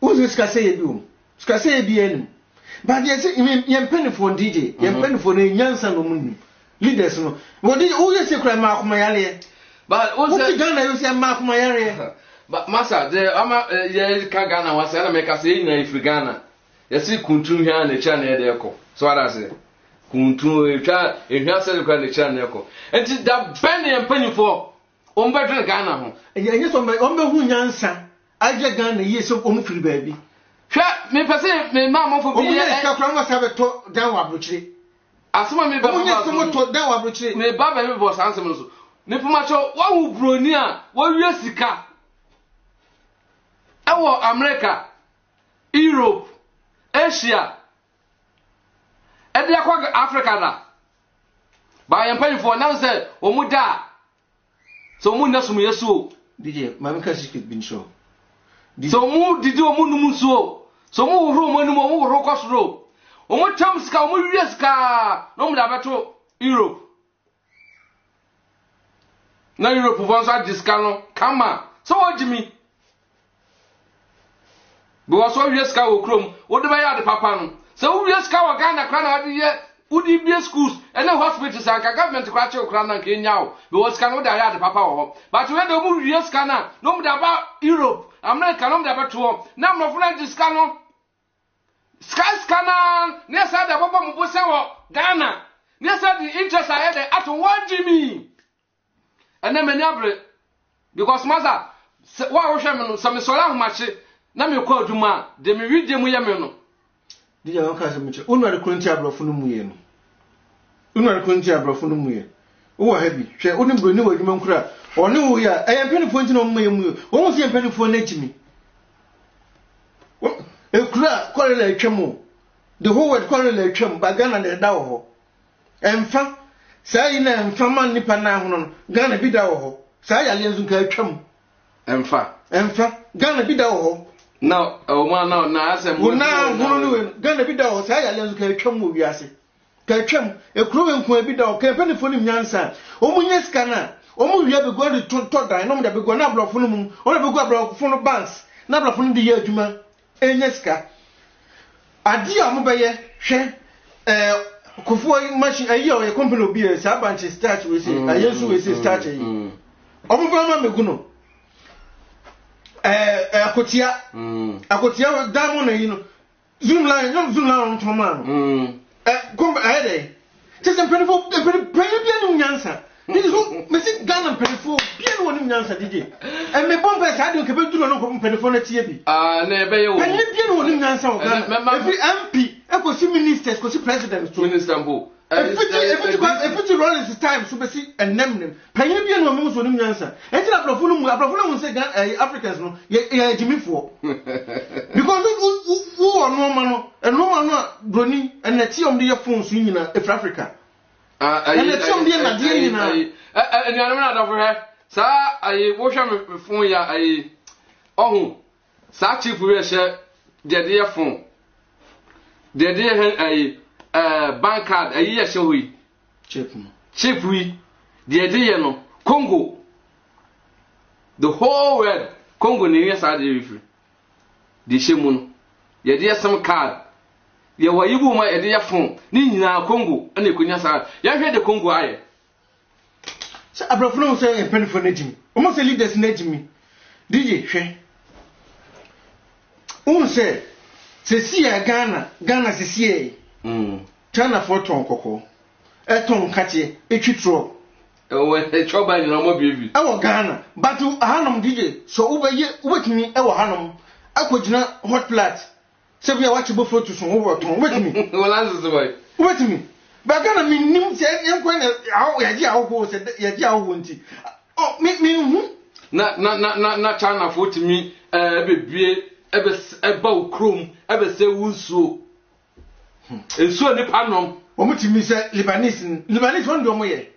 who ska say e bi ska say e bi enu but ye say ye penny for DJ ye penny for na nyansa no mu leaders no wo DJ who ye say kra ma akoma yale but who say Ghana you say ma akoma yale but masa de ama ye ka Ghana wa say na make say ina ifri Ghana ye see kuntu hia na cha na ye de ko so what I say kuntu ehwa say kwa na cha na ko enti da ben ye penny for ombedre Ghana ho enye so ombe hu nyansa aje Ghana ye so omfiri baabi hwa me pese me ma mo fo bi ye ka kra mo sabe to dan wa brochire asoma me ba mo nye so to dan wa brochire me ba me bo sansem no so ne pumacho wa hu broni a wa wie sika awo America Europe Asia edia kwa Africa da ba yan pan for now say o mu da so mu na sumu yeso DJ mamika secret bin show so mu didi o mu numu so mu huru mu numu mu huru kwasoro o mu tam ska o mu wie ska no mu da beto Europe na Europe vonso adiska no kama so ojimi because so wie ska wo krom wo de ba ya de papa no so wie ska wo Ghana kra na de ye udi bia schools and hospitals and government kra che kra na nke nyawo because ska no da ya de papa wo but we de mu wie ska na no mu da ba Europe America no mu da ba to na mo funa diska no ska na ne sa da papa mu bo se wo Ghana ne sa the interest I had at one Jimmy and then many abre because maza wa wo hwe me no so me sola ho mache na me kwa adwuma de me widie mu ye me no DJ won ka se me che unu re kunti abrofo no mu ye no unu re kunti abrofo no mu ye wo habi hwe unu broni wa adwuma nkura one wo ya ayempeni nti no mu ye mu wo mo se yempeni fo na gimi ekura kwale atwam the whole world kwale atwam ba Ghana na da wo ho emfa sai na emfa man nipa na ho no Ghana bi da wo ho sai ya lenzu ka atwam emfa Ghana bi da wo ho now na asem wo na hono no Ghana bi da wo sai ya lenzu ka atwam wo wiase ka atwam ekuro wenku bi da wo ka mpani fo ni nyansa o munye skana o mu wiye be go de to dan no mo da be go na blofo no mu o na be go blofo no banks na blofo no de ye adwuma enyeska adi a mo be ye hwe Kufuwa machine ayo ye company obi e sa banche start we say ayesu we say start yi omo ba ma meguno akotia diamond yi no zoom line on toma no komba ayde tese penifo bia no nyansa this who me say Ghana penifo bia no woni nyansa DJ me bomba sa de ke be duro no ko penifo na tie bi na ebe ye wo penifo bia no woni nyansa o Ghana every MP ekosi ministers kosi presidents to Istanbul if you roll this time so be see enem penifo bia no mo so woni nyansa enti na aprofo no say Africans no ye jimifo because who no no broni and na ti om de ye phone so nyina if Africa and the team dey na dey nyina and you na da for her sa ayi wo hwa me phone ya ayi ohun sa chief we she dey phone dey hen ayi bank card ayi ye she hui chief we dey no Congo the whole world Congo ni ye sa dey free dey shemu no ye dey some card ye wa yibu ma ye dey phone ni nyina Congo na ekonya sa ya hwe de Congo aye so abrofo no say en penifo na jimi o mo say leaders na jimi DJ hwe un say se si ya Ghana se si e China photo nkoko eton kache etwitro we choba ni no mo biebi awo Ghana but hanom DJ so ubetimi ewo hanom akogina hot plate se bia wachi bo photo so wo ton ubetimi wala nzo boy ubetimi ba Ghana minim se enkwa na yaji awo se yaji awo nti oh mi na China photimi bebie eba ukrom ebe se wunsuo ensuo ni panom omutimi se Lebanese won do mo ye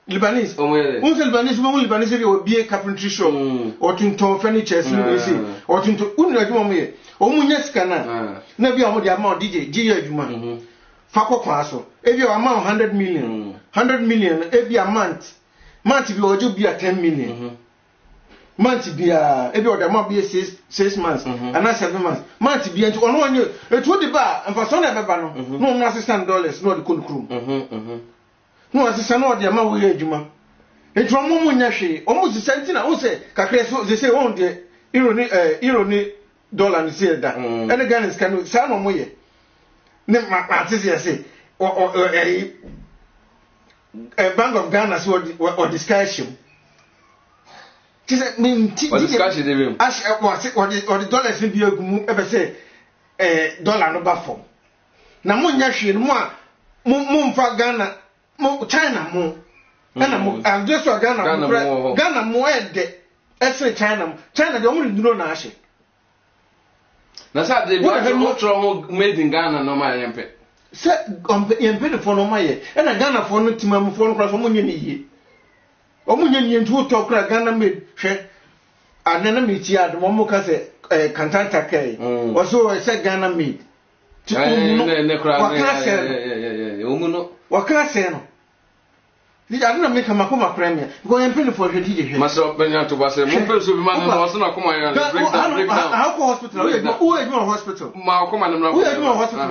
Lebanese unse Lebanese bi obie carpentry shop otunton furniture so we say otunton unu adwuma mo ye omunya sika na bia mo dia ma DJ ji adwuma fa kokwa so e bia wa ma 100 million e bia month bi ojo bia 10 million month bia e bia oda ma bia 6 months and 7 months month bia nti ono onye etu di ba mfa so na beba no no na $60 no di konkrum no asisa no de ma wo ye adwuma etu omo nya hwe omo si sentina wo se kakre so they say won de euro ni dollar ni se da ene Ghana scan sa no mo ye ne ma tisi say Bank of Ghana so or discussion tisi me discussion dey be as what the dollars be agumu e be say dollar no ba form na mo nya hwe no mo mfa Ghana mo China mo Ghana mo and just Ghana mo e de ese China de omo duro na ahye na sa de bi o tro ho made in Ghana no ma yempe se yempe fo no ma ye na Ghana fo no timam fo no kra fo mo nye ni yie omo nye ni ntu to kra Ghana made hwe anana me ti ad mo ka se kantanta kai o so se Ghana made ti ne kra omuno wakra se no di aduna make makoma premier because yempe for hwe DJ hwe maso benya to base mo pe so bi man no so na koma ya break down how go hospital who are you hospital ma koma na who are you hospital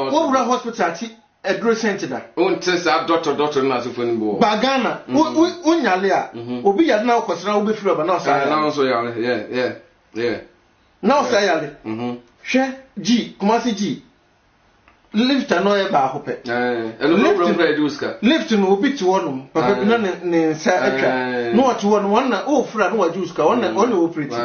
who are hospital ati edro center da on test a doctor na so foni bo ba Ghana unyale a obi ya na kwosra obi firi ba na so na so ya yeah na so ya le hwe G Kumasi G lift no e ba ho pe lift no obi ti wonum papa bi na ne nsa atwa no oto won na o fura no wa juice ka won operate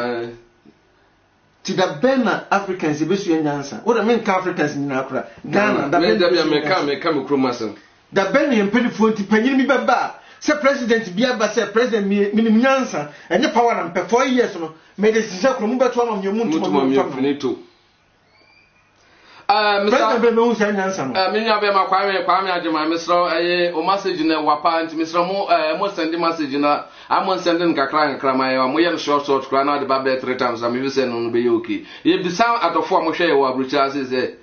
ti da bena Africans e besu nyansa wo da men ka Africans ni na akura Ghana da bena da me kromasem da bena ye mpelifo nti panyin mi beba se president bia ba se president mi nyansa enye power na mpe 4 years no me de sise kro mu beto ama myemu ntuma finito Mr. Beno say nyansa no me nya be ma kwame adwuma mesro o message na wapa nti mesro mo send message na am sending kakra my mo ye short kra na de ba 3 times am you say no be okay ye bi sound atofo mo hwe ye wa brucha say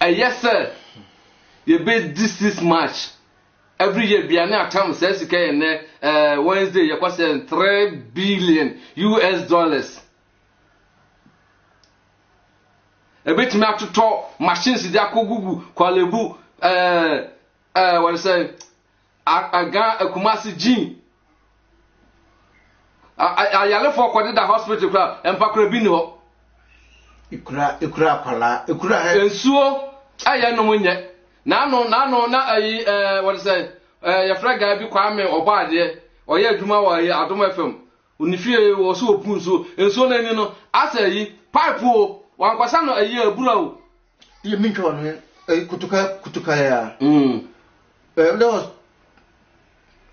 yes sir ye be this match every year bia na atam say sika ye ne Wednesday ye kwase $3 billion ebetimi atoto machines di akogugu kwalebu what say aga Kumasi Gin ayale for kwade da hospital kwa empakra bi ni ho ikura kwala ikura ensuo aya no munye na ayi what say ya fraga bi kwame obade oye adwuma wa Adom FM unifie wo so opun so ensuo na ni no asayi pipe o wankwasa no ayi abura o ye minka wano kutuka ya that was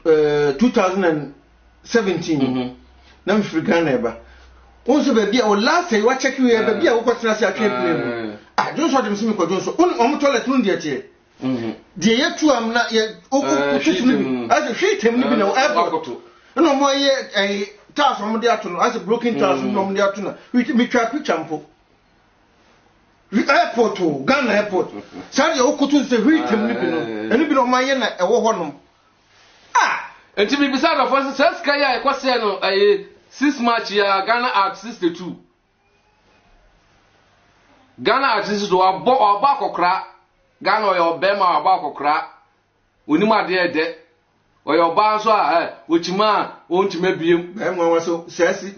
2017 na mfrigana eba onso be bia o last year wa check we be bia wo kwatena se atwe play Johnson dem simi ko Johnson on toilet no dia tie die yetu am na ye okutunu as hwitem ni bi na airport no mo ye task mo dia to no as broken task no mo dia to na mi twa picture mpo airport Ghana airport sari okutu se hwitem ni bi no eni bi no ma ye na ewo ho no enti bi bisa da for se ska ya e kwase no 6 match ya Ghana at 62 Ghana at 62 oba kokra Ghana oyo bema oba kokra onima de ede oyo ba so ochima ontima biem enwa waso sesi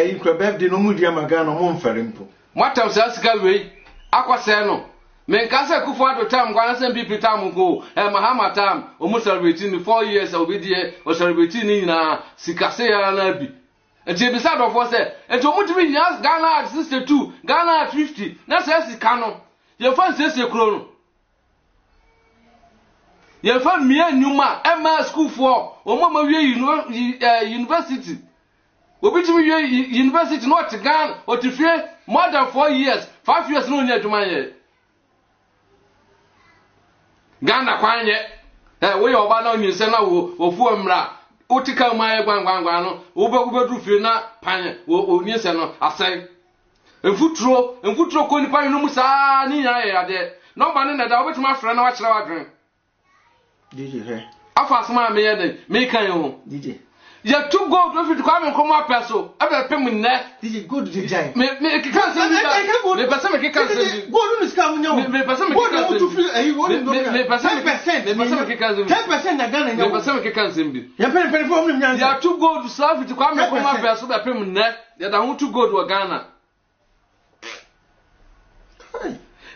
incre birthday no mudi ama Ghana mo mfere mpo matam sesika wei akwase no menkase kufu ado time kwana se mpp time go Mahama time omo celebrate ni 4 years obedie o celebrate ni na sikase ya na bi enti bisa do for say enti omo timi nyas Ghana at 62 Ghana at 50 na se sika no ye fan se kro no ye fan mia nyuma ema school for omo ma wie university obi timi wie university no at Ghana o ti fie more than 4 years 5 years no nya dwuma ye Ghana kwanye we oba na onyi se na wo ofu amra utika maye gwangwangwa no ubedru fie na panye onyi se no asai enfutro ko ni panye no musa ni ya ya de no ba ne na da obetuma afra na wa kire wa dwen DJ he afa asma me ye de me kan ho DJ ya tu go do fit kwa me nkomo apeso ebe pem nne DJ good DJ me kikan se me pesa me kikan se go no scam nyawo me pesa me kikan se go to feel ayi go no me pesa me 10% na Ghana nyawo me pesa me kikan se mbi ya pen for me nyanza ya tu go do sa fit kwa me nkomo apeso be pem nne ya da hu tu go do Ghana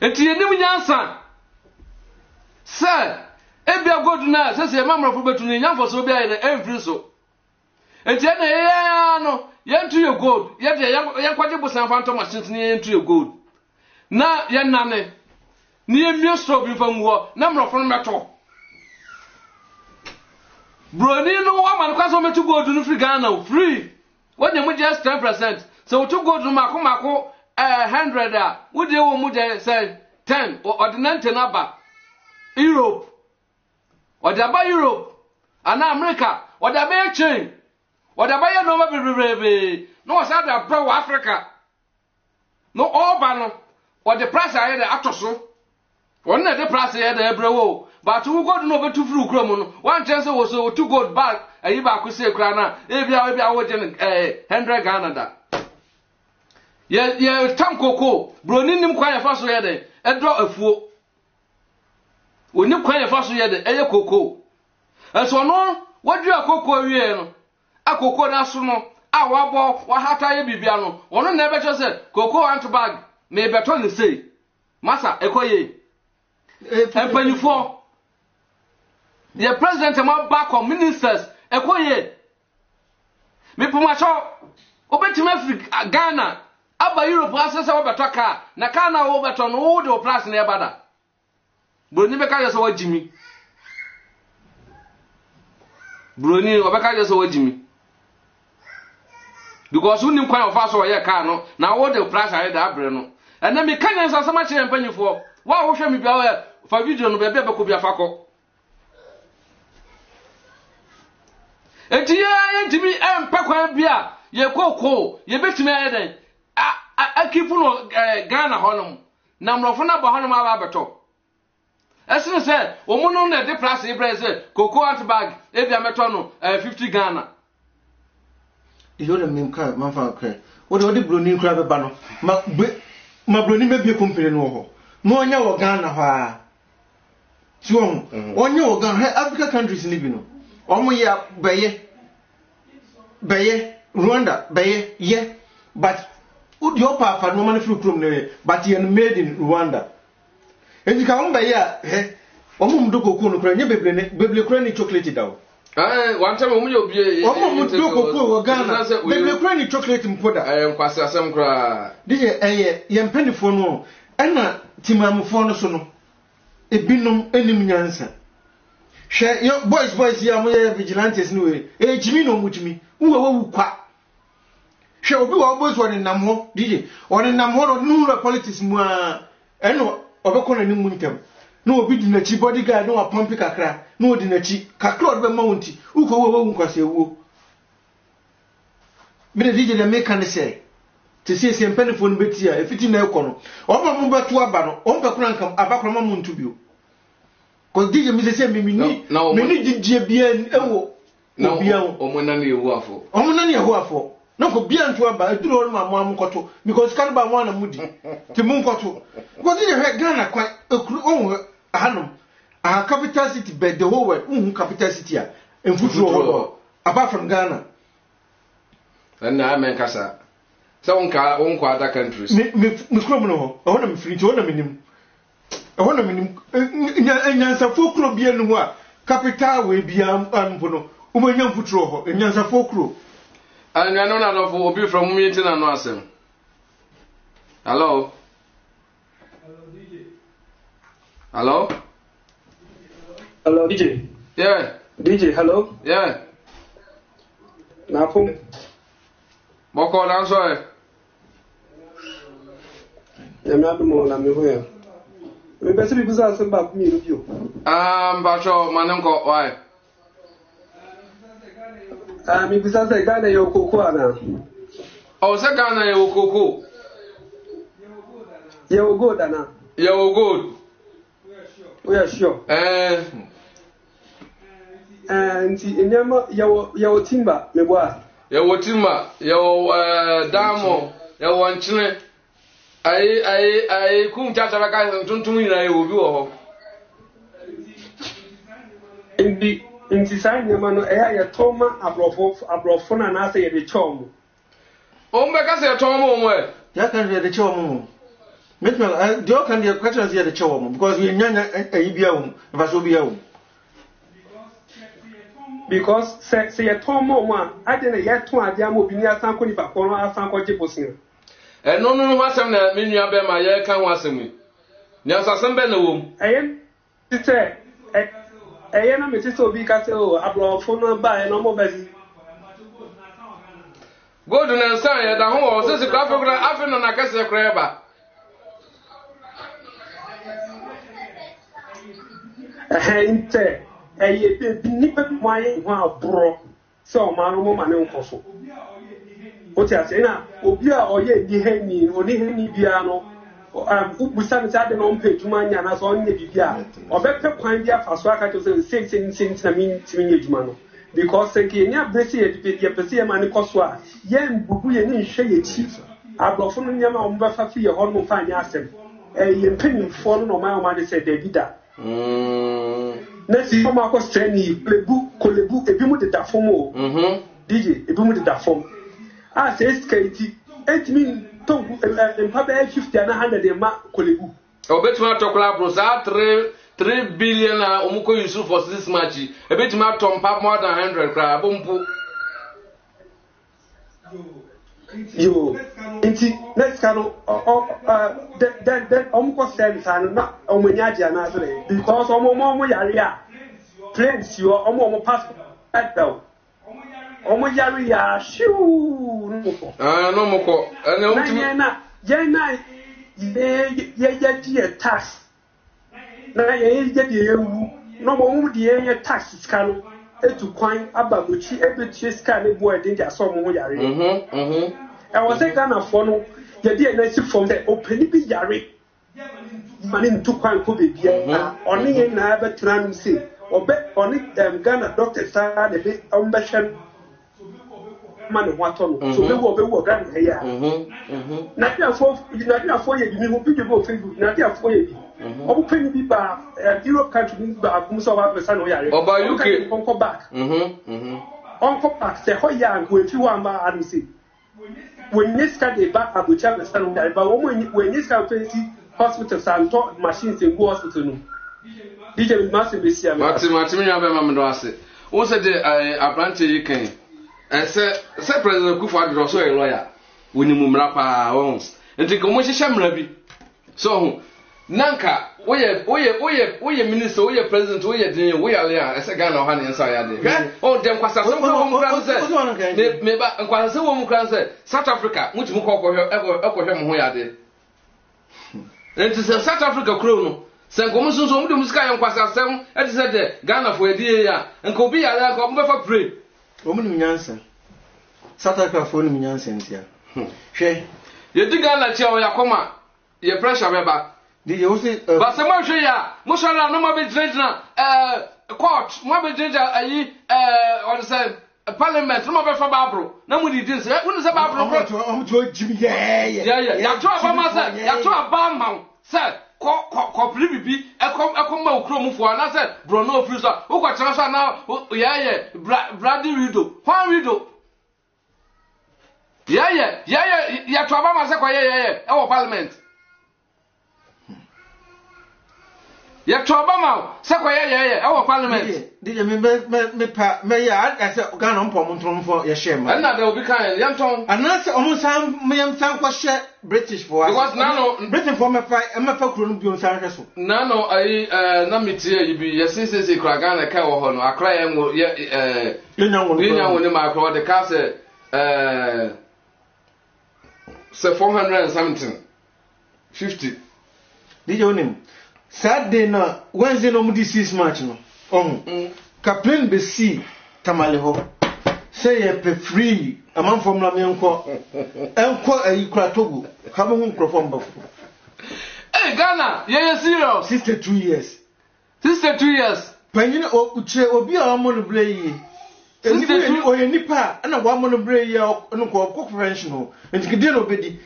enti yenim nyansa se ebia go do na se mamrafo betu ni nyanfo so bia ye emfiri so enti na ya no yentu ye gold ye de ye kwaje busan fanto machines ni yentu ye gold na ye nane ni ye mi stop bi fam wo na mrofo no meto broni no wa man kwaso metu gold no free Ghana free wonye mu just 10% so to gold no mako 100 wo de wo mu de say 10 ordinance na ba Europe or the ba Europe and America or the ba chain or the ba no be no say the pro Africa no all ba no or the price I had atoso one na the price I had ebrewo but who go no be too free krom no one chance was so to gold back ayi ba ko say kra na e bia wo je 100 Ghana da ye tam koko broni nim kwa ya fa so ye de edro afuo oni kwan fa so ye de eye koko eso no wadu akoko wie no akoko na so no a wabo wa hata ye bibia no ono na ebe cho se koko ant bag me beto ni sei masa ekoye empanyufo ye president ma back on ministers ekoye me pumacho obetime Ghana aba Europe asese wo beto car na car na wo beto no wo de o price na e bada broni be ka je so wajimi broni obeka je so wajimi because unim kwan of aso ye car no na wo de price aye da abre no ena me kanya nsa sama che mpanyifo wa wo hwe me bia fa video no be be ko bia fako enti ye ntimi empakwan bia ye koko ye betimi aye den akipu no Ghana honom na mrofo na ba honom aba beto esene se omuno na de price ibreze koko at bag e bia meto no 50 Ghana iyo na mimka manfa kre wode broni nkra beba no ma broni mebie company no ho no onya wo Ghana ho a ti won onya wo Ghana Africa countries ni bi no omo ya beye Rwanda beye ye but udi opa fa no man free chrome ne but ye made in Rwanda enti ka on beye a omo mdo koko no kra nye beble kra ni chocolate dawo one time omo yo bie omo mdo koko wo Ghana beble kra ni chocolate mpoda nkwase asem kra DJ ye mpanifo no ena timamfo no so no ebinom enim nyansa hwe yo boys ya mo ye vigilantes no we ejimi no mutimi uwe kwa hwe obi wa boys woni nam ho DJ woni nam ho no nura politics mu a eno obekọ na nimu ntem no obi di na chi bodyguard no wa pump kakra no odi na chi kakra obi be mount uko wo nkwase wo bide DJ le make can say to see some penifone beti a efiti na ekọ no oba mo beto aba no o mpe kura nkam abakra ma muntu bio ko DJ mi se mini jijie bia ewo na bia omona na ewu afo no ko bia nto aba eduro no ma mo amkoto because kan ba mo na mudi ti mu nkoto ko DJ he Ghana kwa ekuru onwo ahanom a capital city be the whole world capital city a enfuturo ho apart from Ghana na amen kasa so on kwa other countries me krom no ho ehona me firi ho na minim nyansafo kro bia no ho a capital we bia ampo no umenya mfuturo ho nyansafo kro anya no na do obi from meeting na no asem hello DJ hello DJ yeah DJ hello yeah na pum moko na so na mo na me hoya me be se bi buza se ba mi no bio bacho manenko why mi buza se Ghana yo koko ana o se Ghana yo koko yo good ana yo good we are sure nti enyama yo timba me boa yo timba yo damo yo nchine ai kum chacha baka tuntum ina yo bi wo ho nti sai nyama no ya toma abrofo na na se ye de chom o mbe ka se toma mo ya kan ye de chom metma do kan ye kwatra ye de chom because we nyanya bia wo ba so bia wo because se ye toma mo a ade na ye ton ade am obi ni asan ko ni ba ko no asan ko jibosin no wasem na menua be ma ye kan wasem ni asasem be na wom tite na metite obi ka se o abrofo no ba e no mo bezi god na nsan ye da ho o se ka afi no na kase kra ba inte be nipa bi mo aye ho abro se o ma no mo ma ne nkoso o ti ase na obi a oye di hani oni hani bia no ubusa mi sa de no mpe juma nya na so onye bibia obepɛ kwan bia fa so aka to say na mi timi juma no because ke nya bresi ye pese ye mani koso a ye mbubu ye ni hwe ye chi abrofo no nya ma o mba fa fi ye ho no fa nya asem ye mpanyimfo no ma de say David na si ma ko streni kolebu ebi mu de da fomo DJ ebi mu de da fomo says Katie 8 min to mpabe 50 na 100 ma kolebu obetuma to club bro sa 3 billion omuko Yusuf for 6 match ebetuma to mpa more than 100 kra bompo Yo, let's go. Then almost sense and not on when Yaja because almost Yaria planes you are almost passport at though. Almost Yaria, shoo. No more. Jana, ye tax. Now, ye get you no more the tax can. To coin Abamuchi, every chase kind of boy, danger some more yari. I was a kind of funnel, the dear nice from the open be yari. Money to coin could be only in Abba Transi, or bet on it, Ghana doctor side a bit ambition. Man, what on so they will grant here. Not for you, you will be able to not for you. Open the bar, Europe country, but most of our son, or UK, Uncle back. Uncle back, the whole young, if you want my agency. When this can be back, I will tell the son, but when this can face hospitals and talk machines in hospital. DJ Massive is here. Martin, once a day, I branch you can. And say President Kufuor was also a lawyer. When you mumrapa owns. And take a much shamrabi. So, Nanka, we minister, we president, we are there as a gun of honey inside. Oh, them was a woman South Africa, which we call her ever where they. And to say South Africa chrono. Sen como so so mu sky and kwasa sem e said the Ghana for a day and ko bi ala ko mbefa pray omu nyansa South Africa for ni nyansa ntia hwe ye di Ghana che o yakoma ye pressure beba di ye wosi ba se mo hwe ya mo shara no ma be drejna court mo be dreja ayi what say parliament no ma be fa babro na mu di din se wonu se babro omu to jimi ye ya to aba ma se ya to aba ma se ko bibi ekoma okromufo na se bro no free so wo kwa transfer na ye brady widow one widow ya to aba ma se kwa ye e wo parliament ya to aba ma se kwa ye e wo parliament DJ me ya ase Ghana mpom ntromfo ye shema na da obi kan ya nton anase omunsan me san kwa she British for because now Britain for me fa kuro no bi onsan hwe so na no ai na metie yi bi ye kura Ghana ka wo ho no akra ye ngo ye nyanwo ne ma akra de ka se 417 50 DJ onim Saturday na Wednesday no mu di 6 match no Kaplan be see tamale ho say ye pe free amam from na me enko ayi kura Togo ka mo hu microphone ba eh Ghana ye serious 62 years panyin uche obi a mo no bre yi eni o ye nipa na wa mo no bre yi no ko professional entikide no bedi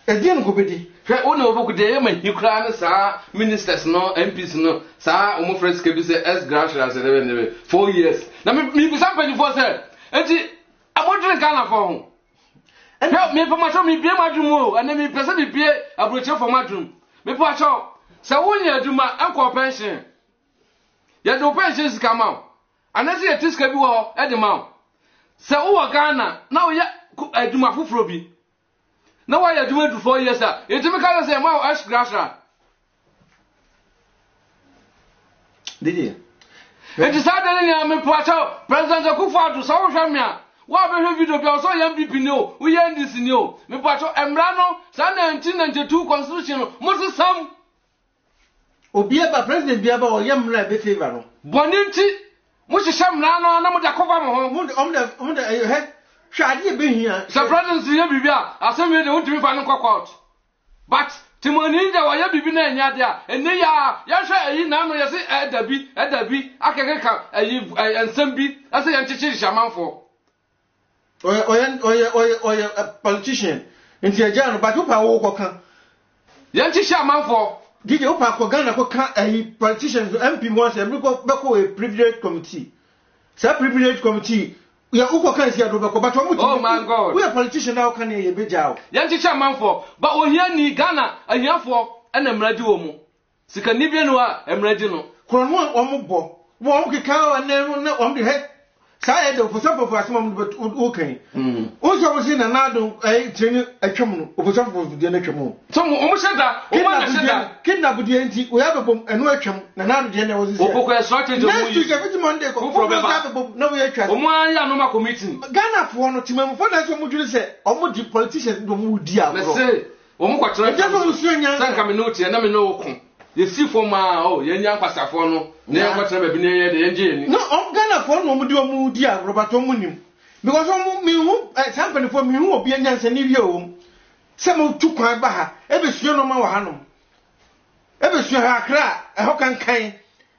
edien ko bedi one oboku de yema hikra na sa ministers no MPs no sa omo fresh ke bi se S gracias nebe 4 years na me bi sa pani for say enti abodre Ghana for ho me pa ma cho me bie madwum o ana me pese me bie abroche for madwum me pa cho se wonya aduma anko pension ya do pension sika ma ana se etiska bi wo e de ma se wo Ghana na wo ya aduma foforo bi na why you doing 4 years sir it me can say ma ash grasha didi it is sad that you me poacho president Kufuor so hwe me a wa be hwe video bi so yam BP ni o we yan this ni o me poacho emra no sa 1992 constitution no mo se sam obi aba president bi aba o yam ra be favor no boninti mo se shamra no na mo da cover mo ho mo da he Shadi be here. Sir President here bibia asemi de won't fa no court. But Timoni da wa ya bibi na enya de a ene ya hwe ayi na no yesi edabi akeke ka ayi ensem bi ase ya nchichi shamanfo. Oye politician. Nti eja no but upa wo kokan. Ya nchichi shamanfo. Did you upa ko Ghana ko kan ayi politicians MP mo se me ko be ko a privilege committee. Say privilege committee ya uko kan sia do be ko but omo oh my God we are politician now kan ye beja o ya nchichi amanfo ba ohia ni Ghana ahiafo na mradi wo mu sika ni bi no a mradi no kro no omo bo wo omo keka na omo de he Say the opposite for some but okay. Also was in another training a chum, opposite for the Nechamo. Some almost said that. Kidnap with the anti, we have a bomb and welcome, and another general was sorted next week every Monday. No, we are no committee. Ghana for one team for that's what you say. Almost the politicians don't move dear. Let's say, what coming note and I know. You see for my young Pasafono, never whatever been the engine. No, I'm Ghana for no do dear Robert Omunim. Because me who at something for me who will be a young Sanivio. Some took my baha, every sure no more hanum. Every sure her cry, a hokan kind,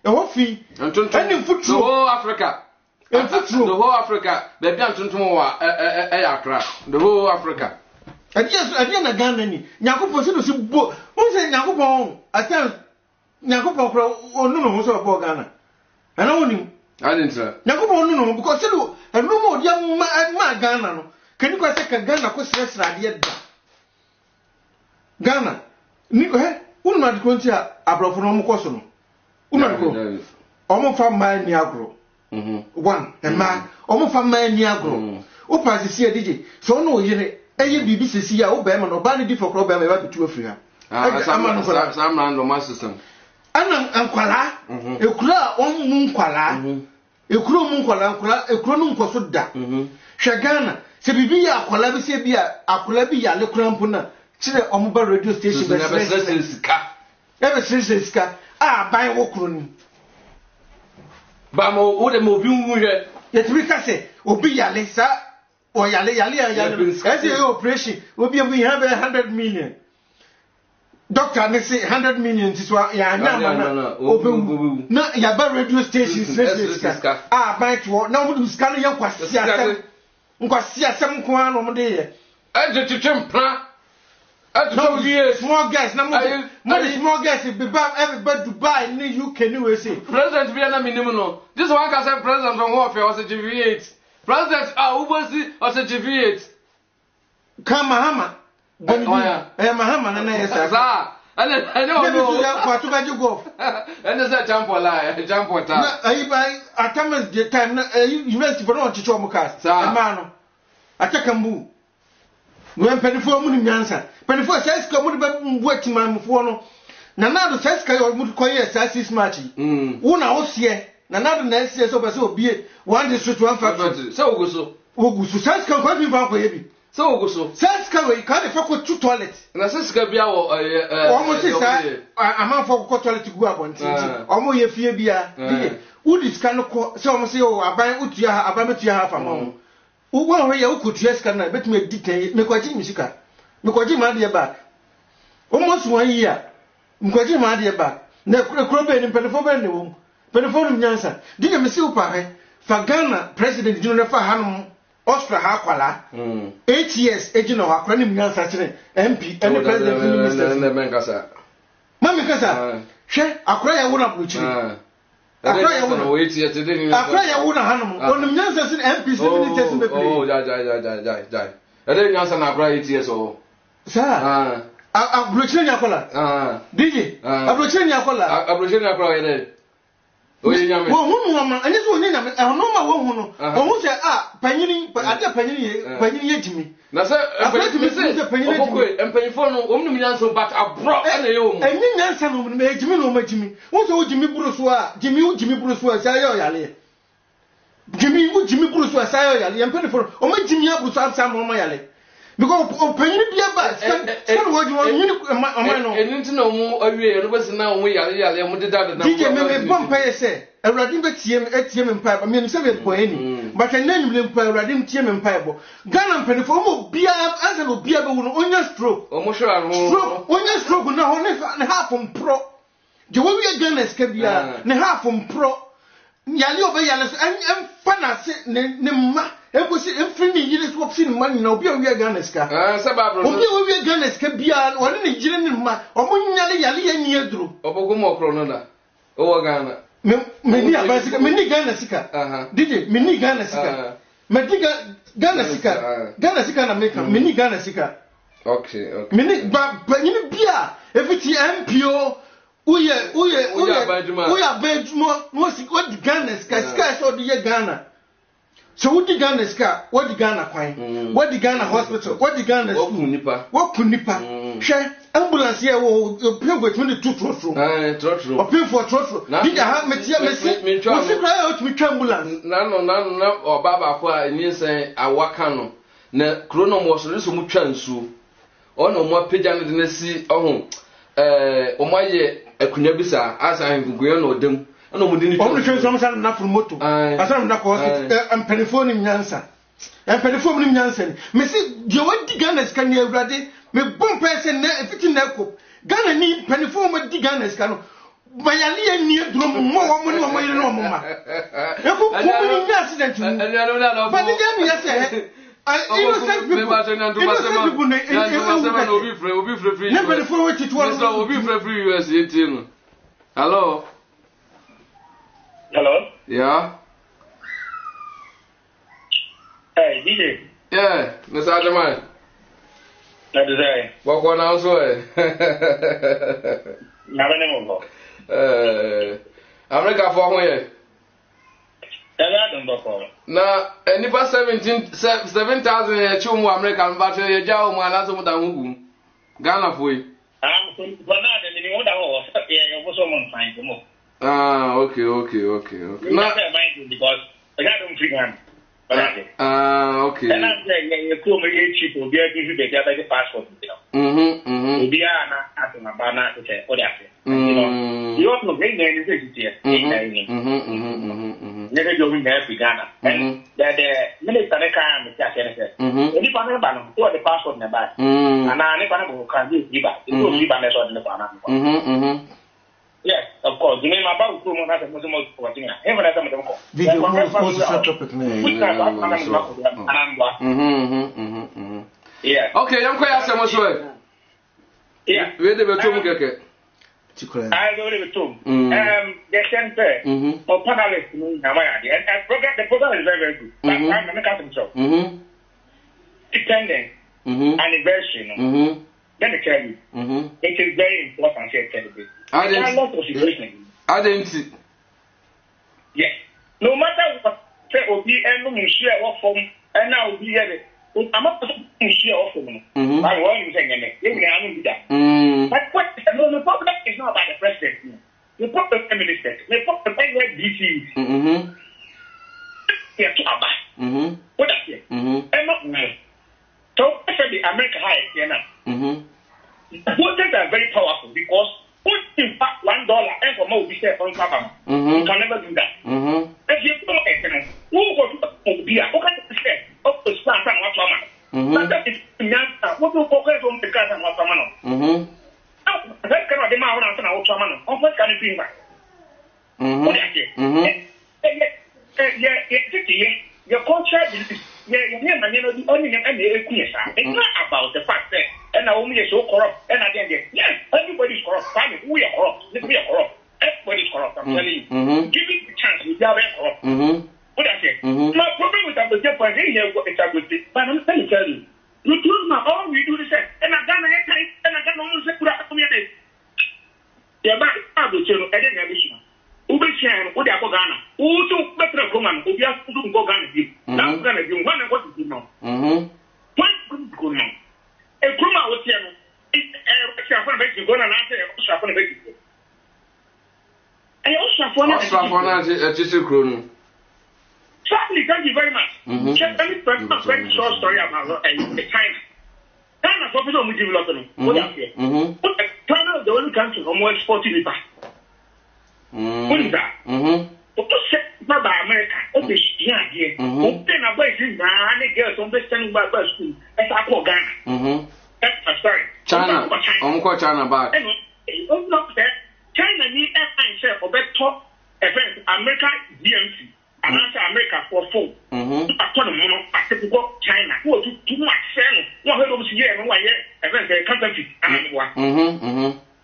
a whole fee, and foot the whole Africa. The whole Africa, they've done to more the whole Africa. And yes, I didn't again any. Yakupo said to see book. Who said Yakupo? I tell Yakupo or no, who's a Ghana. I know him. I didn't say Yakupo no, because you and no more young man Ghana. Can you go take a Ghana question yet? Ghana, Nico, who not going to abroad from Cosono? Unago, almost from my Niagro. One, and man, almost from my Niagro. Opa is here, DJ. So no, you BBC ya obema no bani di for problem e ba bitu afria some random system ankwala ekura onmu nkwala ekura mu nkwala ekura no nkoso da hwagana se bibi ya akwala bi se bia akwala bi ya le kura mpuna kire omuba radio station be sika ban wokro ni ba mo wo de mo bi nwu hwe yetimi ka se obi ya le sa or yale as your operation will be we have 100 million. Doctor, they say 100 million is what no, Yaba radio stations. By to now we scan your question. Some quan on the small gas, no small gas, everybody to buy in the UK, USA. President Vienna minimum. This one can say President from warfare was a GV8. President, Ubersi or a GV8. Come, Mahama. Mahama, and I know what to you go. And there's a jump or lie, jump or time. I buy a time the time, university for not to show Mukas, Mano. I take a move. When Penny4 Moon answer. Penny4 says, come with my phone. Nana says, I would call you a sassy smarty. One house here. Nana next year so be it. One district, one factory. So go so. Ugusu says come quite be back for so go so. Says come we can't fuck 2 toilets. And I says can be almost is a man for toilet to go up on almost ye fear beer. Wood is kind of so almost say, oh, I buy Utia, I buy Mutia half a mom. Who one way you could yes can I bet me detail, make what Jimmy Sika. Make what Jim idea back. Almost 1 year. Mquajim idea back. Never crop in Penfold. Penfold Nyansa. Did you miss you, Fagana, President Junior Fahanum, Oscar Hakwala, 8 years, agent of Aquanim Nyansa, MP, and the President. Mamma Casa, she, Aquaya would not which Aquaya would wait yet today. Aquaya would have on the Nyansa MP. Oh, die. I didn't answer now, 8 years old. Sir, I'm Bruchin Yakola. Did you? I'm Bruchin Yakola. I'm Bruchin Yakola. Well, and this one, I know my woman. Almost penny, but I got penny to me. Now, sir, I went to Miss Penny and penny for no woman, but I brought any old. And then answer made Jimmy no make me. What's all Jimmy Bruce? Jimmy Bruce was Sayo. Jimmy Bruce was Sayo, and penny for only Jimmy Bruce and some of my alley. Because penny be about what you want. And to know more away, was now we are DJ Pompey say, a radim ATM and pipe, I mean 7 point, but a name limp radim TM and pipe. Gun and penny for beer as a beer on your stroke, or stroke, on your stroke, now only half on pro. The way we are going to escape here, half on pro. Yali over Yalas and Fanasi, Nema. And was it free years of sin money now? Be a Ganeska. We are Ganeska beyond one in the General or Yali and Yadru. Obogumo Cronona. Oh, Ghana. Mini Ganesika. Did it? Mini Ganesika. Mediga Ganesika America. Mini Ganesika. Okay. Mini Beer. If it's MPO. We are Benjamin. Most what Ganesika. Sky or the Ghana. So what the Ghana ska, what the Ghana coin, what the Ghana hospital, what the Ghana school, what kunipa, share ambulance here will pay between the two trotro, or pay for trotro. Did I have me cry out with ambulance? None, or Baba Qua, and you say, I wakano. Na Chrono was a little chansu. Oh no more pigeon in the sea. Oh, my a kunabisa, as I am going or them. I know we didn't enough from Moto. I saw not and Penifonium Jansen. And Penifonium Jansen. Missy, you want the Gunners can you ready? Me bomb person, if it's in that cook. Ghana need Penifom with the Gunners can. By a near near drum more money on my normal. You could accident. And I don't know. But again, yes, innocent people. Hello. Hello? Yeah? Hey, DJ. Yeah, Mr. Adamai. That's it. What one else way? Never know. America for where? Now, any past 7,000 chum American battery, a job, my last one down Ghana for you. I'm for that, and you know, I was someone fine to move. Okay. Not because I got them free hand. Okay. And I'm saying, you come here cheap will be able to get the passport. Be a banana to say, what happened? You know, you also bring anything here. Never going there for Ghana. And that the minister can be any banana or the passport in the back. And I never can give back. It will be banners on the banana. Yes, of course. The name about two months as a Muslim watching. Even as I'm yeah. Okay, I'm quite so much way. Yeah. Where the Batum I go to Batum. They sent there or panelists in Hawaii. And the program is very, very good. I'm going to cut himself. Depending anniversary. Let me tell you, it is very important to tell you. I didn't see. Yes. No matter what, say, Obi and no share what form, and now be here. I'm not share off from them. I'm going to say, but what the problem is not about the president. The problem is the minister. The problem is DC. Here to Abba. What is it? I'm not nice. So, I said the American high here now. Voters are very powerful because put in fact $1 and for more we say on Papa. You can never do that. If you don't know, who go to be a say, oh, to start and what's on. That is what will focus on the cat and what's on. That cannot be my own answer. What's on what can you bring back? Your culture is the only it's not about the fact that and Naomi is so corrupt and again yes, everybody is corrupt. We are corrupt. We are corrupt. Everybody is corrupt. I'm telling you. Give it the chance, we are very corrupt. What I say? My problem with the point here is a good thing. But I'm trying to tell you, you told me all we do is say, and I got almost say, yeah, but I will tell you, I didn't have issue. Ubishan, what they are Ghana. Who took better command? Who just to go Ghana? Now Ghana, you want to go to know. What could go now? A Kuma would tell you, it's a fun basic go and answer a shafon basic. I also a just a croon. Certainly, thank you very much. Just a very short story about China. China, for people who develop what are here? China is the only country from where exporting it back. What is that? But to set by America, okay, here. Open a way to Ghana, girls on the standing by bus school, as I call Ghana. Sorry, China. China back. China need a or top event, America DMC, and answer America for full. China, who are too much selling. What heard of here and why event counterfeit and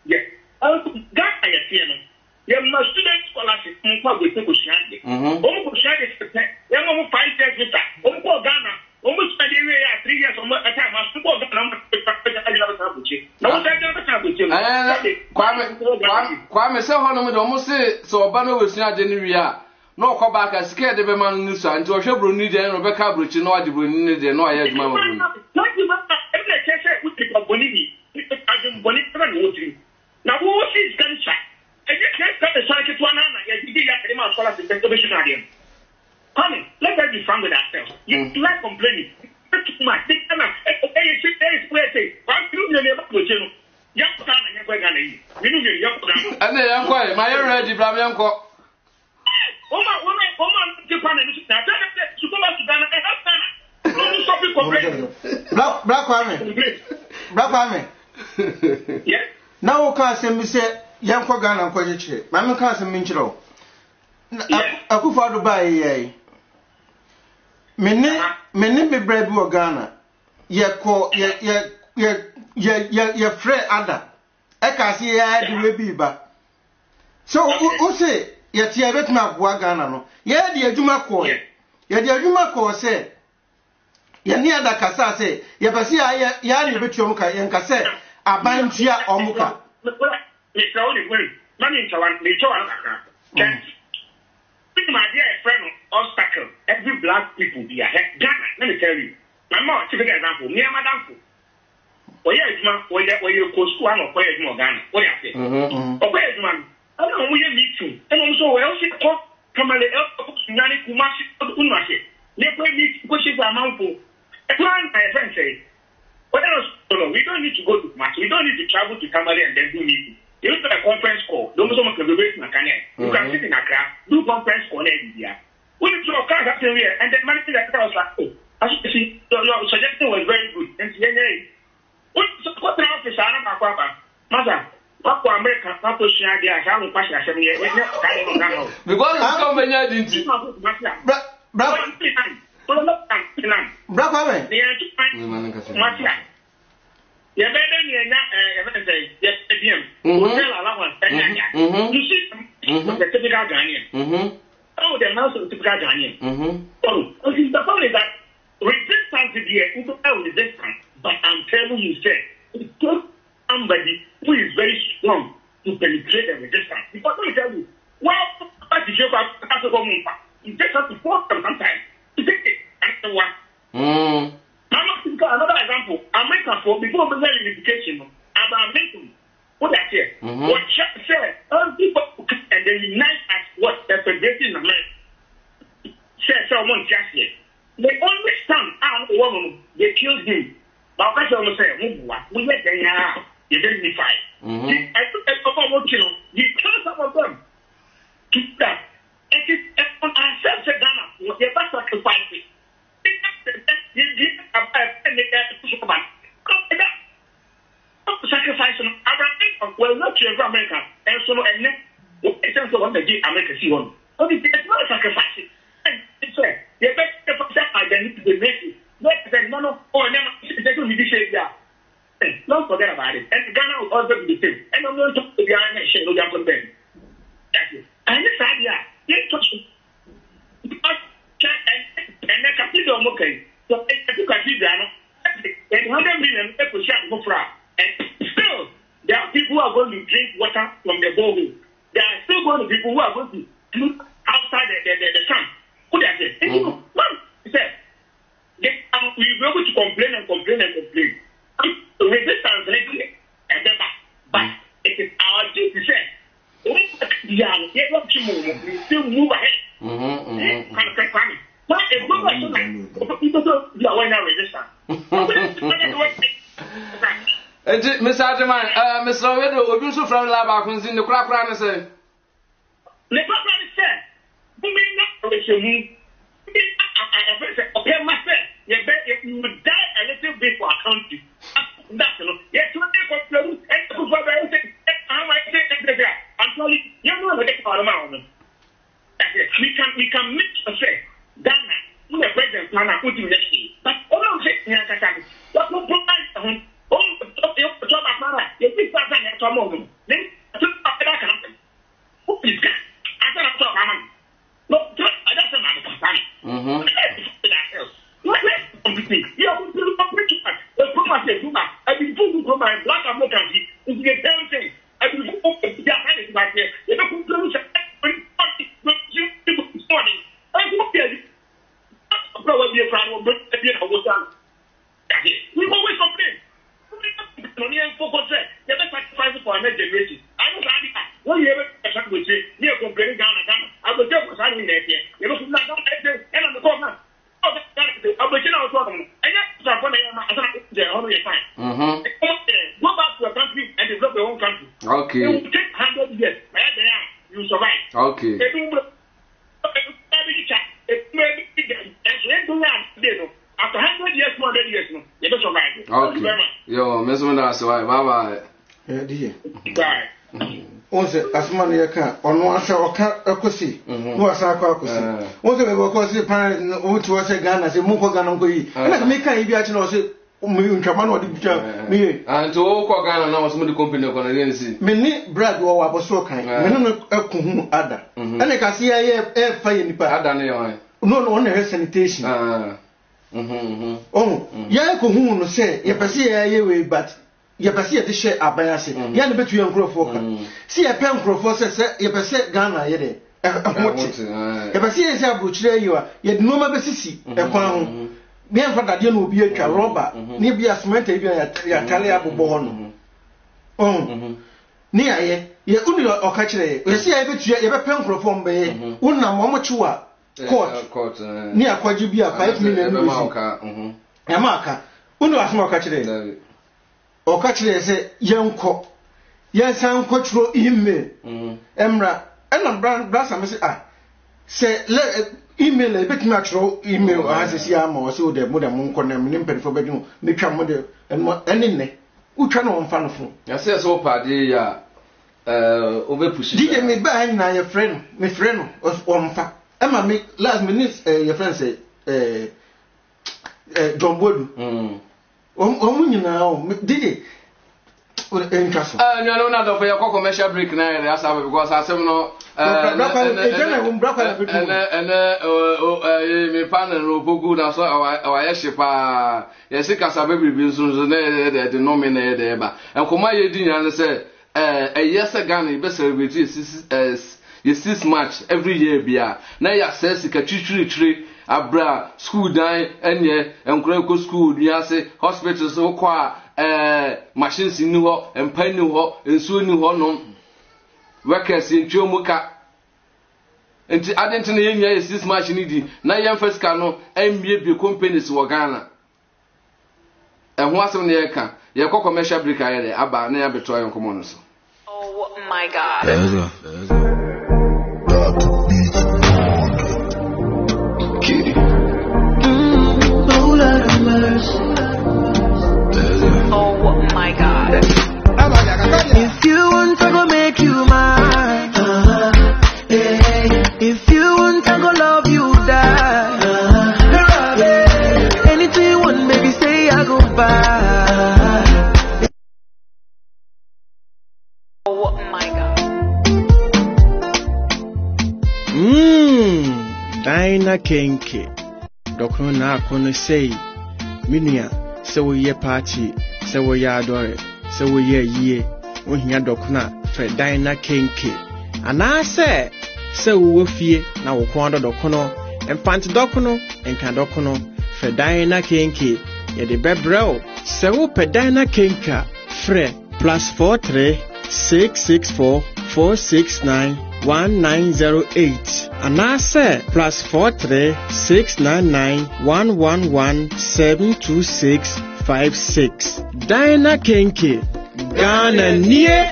yes. Ghana, I see. You must student scholarship, with people shady. Almost shady, you almost 5 years later. Almost Ghana, almost 3 years or more at a time. I suppose the number Kwame say hono me do mo say so oba no wesua January a no ko ba ka sika de be man ni so anti o hwe broni de no be ka brochi no ade broni ni de no aye aduma ma broni na di ma e na kese u ti ko boni ni ajum boni tra no wotri na wo si kan cha e je kese ka sa ke to na ya di ya de ma sola se to be shi na dem come let us be frank with ourselves you like complaining too much think na e shi there is place one you ne ba ko chenu ya ko na nya ko ga na yi minu mi ya ko na ane ya ko ma ye ready bra me nko Oma, Japan, and to go back to Ghana, and that's Ghana. Black Kwame. Yes. Now, can't say, young Ghana and Kwajichi. Mamma can't say Minchero. I could follow by ye. Many be brave or Ghana. Ye Fred Ada. I can't see I do be back. So, who say? Yet ye bet ma bua Ghana no ye de adwuma ko ye de adwuma ko se ye ne ada kasa se ye pese ya ne betuom ka ye nkase abantia omuka me tell you when mani chawan me chawan aka can my dear friend obstacle every black people be ahead Ghana let me tell you my mom typical example me madam for oye adwuma oye ko school an oye adwuma Ghana what you say oye adwuma I don't know where you meet and also well, she talk from a little Nani Kumashi Unmashi. Never meet pushes amount for a plan, my friend say. What else? We don't need to go to Mass. We don't need to travel to Kamale and then do meeting. You look at a conference call, don't so much collaboration. You can sit in Accra, do conference call every year. When you saw a car up here and then managing that I was like, oh, as you see, your suggestion was very good. And what the office are not Mother. Papa America, Papa Shania, I have a question. Because you come when you didn't. Oh, the mouse of the typical Ghanaian. Oh, the problem is that resistance is here, resistance. But I'm telling you, sir, it took somebody who is very strong to penetrate the resistance. Because let me tell you, well, it takes us to force them sometimes. To take it and what? Another example, America for before the unification, about American, what I say, what said, all people and they unite as what the federation in America said someone just here. They only stand out woman, they killed him. But I almost say, we let them out. You identify. I took a couple of you kill some of them. Keep that. It is on ourselves, Ghana. What you're about to sacrifice it. You give a sacrifice on Abraham. Well, not to America. And so, and then, it's also what they give America see on. But it's not a sacrifice. And it's right. You better for that identity to make it. Not that no, or never, they don't need to say that. Don't forget about it. And Ghana will also be the same. And I'm going to talk to the Ghana nation, no doubt about it. That's it. And this idea, let's touch it. And the cathedral, okay. So, if you can see Ghana, and 100 million people share the Mufra. And still, there are people who are going to drink water from the borehole. There are still going to be people who are going to look outside the sun. Who does it? And you know, man, he said, we'll be able to complain and complain and complain. Resistance, but it is our duty to say, we still move ahead. But if we are resistance. Mr. Adman, Mr. Owedo, we do so from Labacons in the crack run. Say, the crack run said, who may not wish you. Okay, myself, you would die a little bit for our country. That's yes, what they call and I'm sorry, you know what they call them. We can make a say, Ghana, who are president, Ghana, who do next year. But all of it, what no provide you think that's an extra moment. Then I took up that company. Who is that? I said, I'm talking. No, that's another company. You have to look up the property. I will do to my black Americans. It's the same thing. I will go to their hands back there. You don't put Sanguche, near complaining Ghana. I will tell what's happening there. You must not and I'm the corner. Oh, I'm the general problem. And that's what I'm only a time. Go back to your country and develop your own country. Okay. It will take 100 years. You survive. Okay. After 100 years, 200 years, you don't survive. Okay. Yo, Miss Mandas, bye bye. Yeah, dear. Bye. Once as money on one shot or cossy, no Saka. Once we were causing parents to us a gun as a Moko Ganongui. And I make a Yatin or say, Chaman or the me. And to all Kogan now, some of the company of Canadians. Many Brad or was so kind. Many other. And I can see I have fire in the pad. No one has sanitation. Oh, Yaku say, Yapasia, but. You perceive the share abayasi. Yan bet you and see a pen crofos, you perceive Ghana yede. You perceive a butcher you are, yet no mabessi, a pound. Bien for that you will be a robber, maybe a smart Italia born. Oh, near ye, only or catch it. You see, I bet you ever pen crofom bay, one Mamachua court near Quajibia 5 million. Yamaka, Uno as more catch it. Or catch it as a young cock. Yes, I'm cultural email. Emra, and I'm brand brass. I say, say, let email a bit natural email as a Siamo, so the mother moon condemn for bedroom, make a mother and what any. Who can on fun of you? I say, so party, over push. Did me buy now your friend, my friend was on fat. Emma make last minute, your friend say, John Wood. Now, did it? Interesting. No, not for your commercial break now, because I said no. And me pan and robo good as well. Our ship, yes, because I baby been soon the denominator there. And come my idea and say, a yes, a gun, best celebrity is 6 March every year. Bia now, ya says, a tree. Abra school die enye enkreko school biase hospitals so kwa machines ni ho empan ni ho ensuo ni ho nom workers ntwe muka enti adent na yenya 6 March ni di na yem first ka no embie bi companies wo Ghana ehun asem na ye ka ye kọ commercial break ayere aba na ya beto ayon komo no so. Oh my god. There's a Oh my god. If you want to go make you mine, if you want to go love you die, anything you want, baby, say I go buy. Oh my god. Dinah Kenke. Doctor na kono say, Minia, so we ye party, so we ya adore, so we ye, when he had Docna, for Dinah Kenke. And I say, so we fear, now we quando Docono, and Pant Docono, and Candocono, for Dinah Kenke, ye the bebro, so per Dinah Kenka, Fre, +43 664 469 1908 and I say +43 699 111 72656 Dinah Kenke Ghana near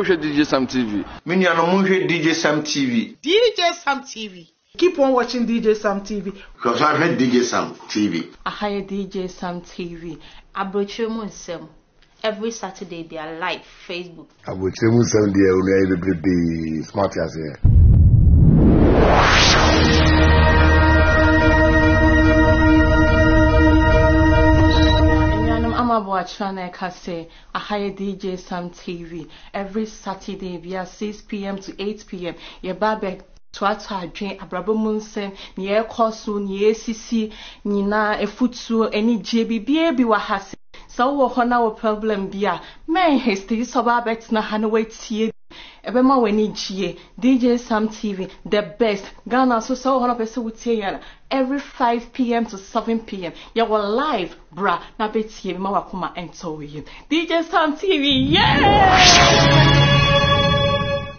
monhwe DJ Sam TV. Me nuanom monhwe DJ Sam TV. DJ Sam TV. Keep on watching DJ Sam TV. Because I heard DJ Sam TV. I hire DJ Sam TV. Abrochire mu nsem. Every Saturday they are live Facebook. Abrochire mu nsem dey una every day smart as here. I hire DJ Sam TV every Saturday via 6 p.m. to 8 p.m. Your babe Twata adwen abrabo munsem ne ekoso ne esisi nyina efutu eni jebibie bi wa hase so wo hona wo problem bia men history so ba bet na hana wetie ebema weni jie DJ Sam TV the best Ghana so hona pese wutie yana every 5 p.m. to 7 p.m. You were live bra na betie ma wakoma ento yin DJ Sam TV yeah.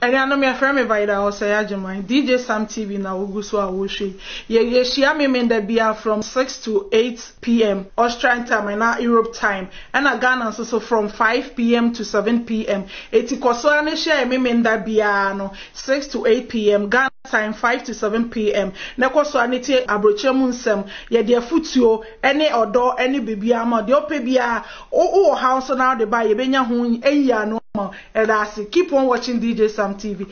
And I know my friend me by the DJ Sam TV na ugusu awushi. Ye share me mende bia from 6 to 8 p.m. Australian time and now Europe time. And I Ghana so from 5 p.m. to 7 p.m. Eti koso ane share me mende bia no 6 to 8 p.m. Ghana time 5 to 7 p.m. Ne koso ane te abroche mu nsem ye de futuo ene odo ene bibia ma de ope bia o house now de ba ye benya hu eya no. Keep on watching DJ Sam TV.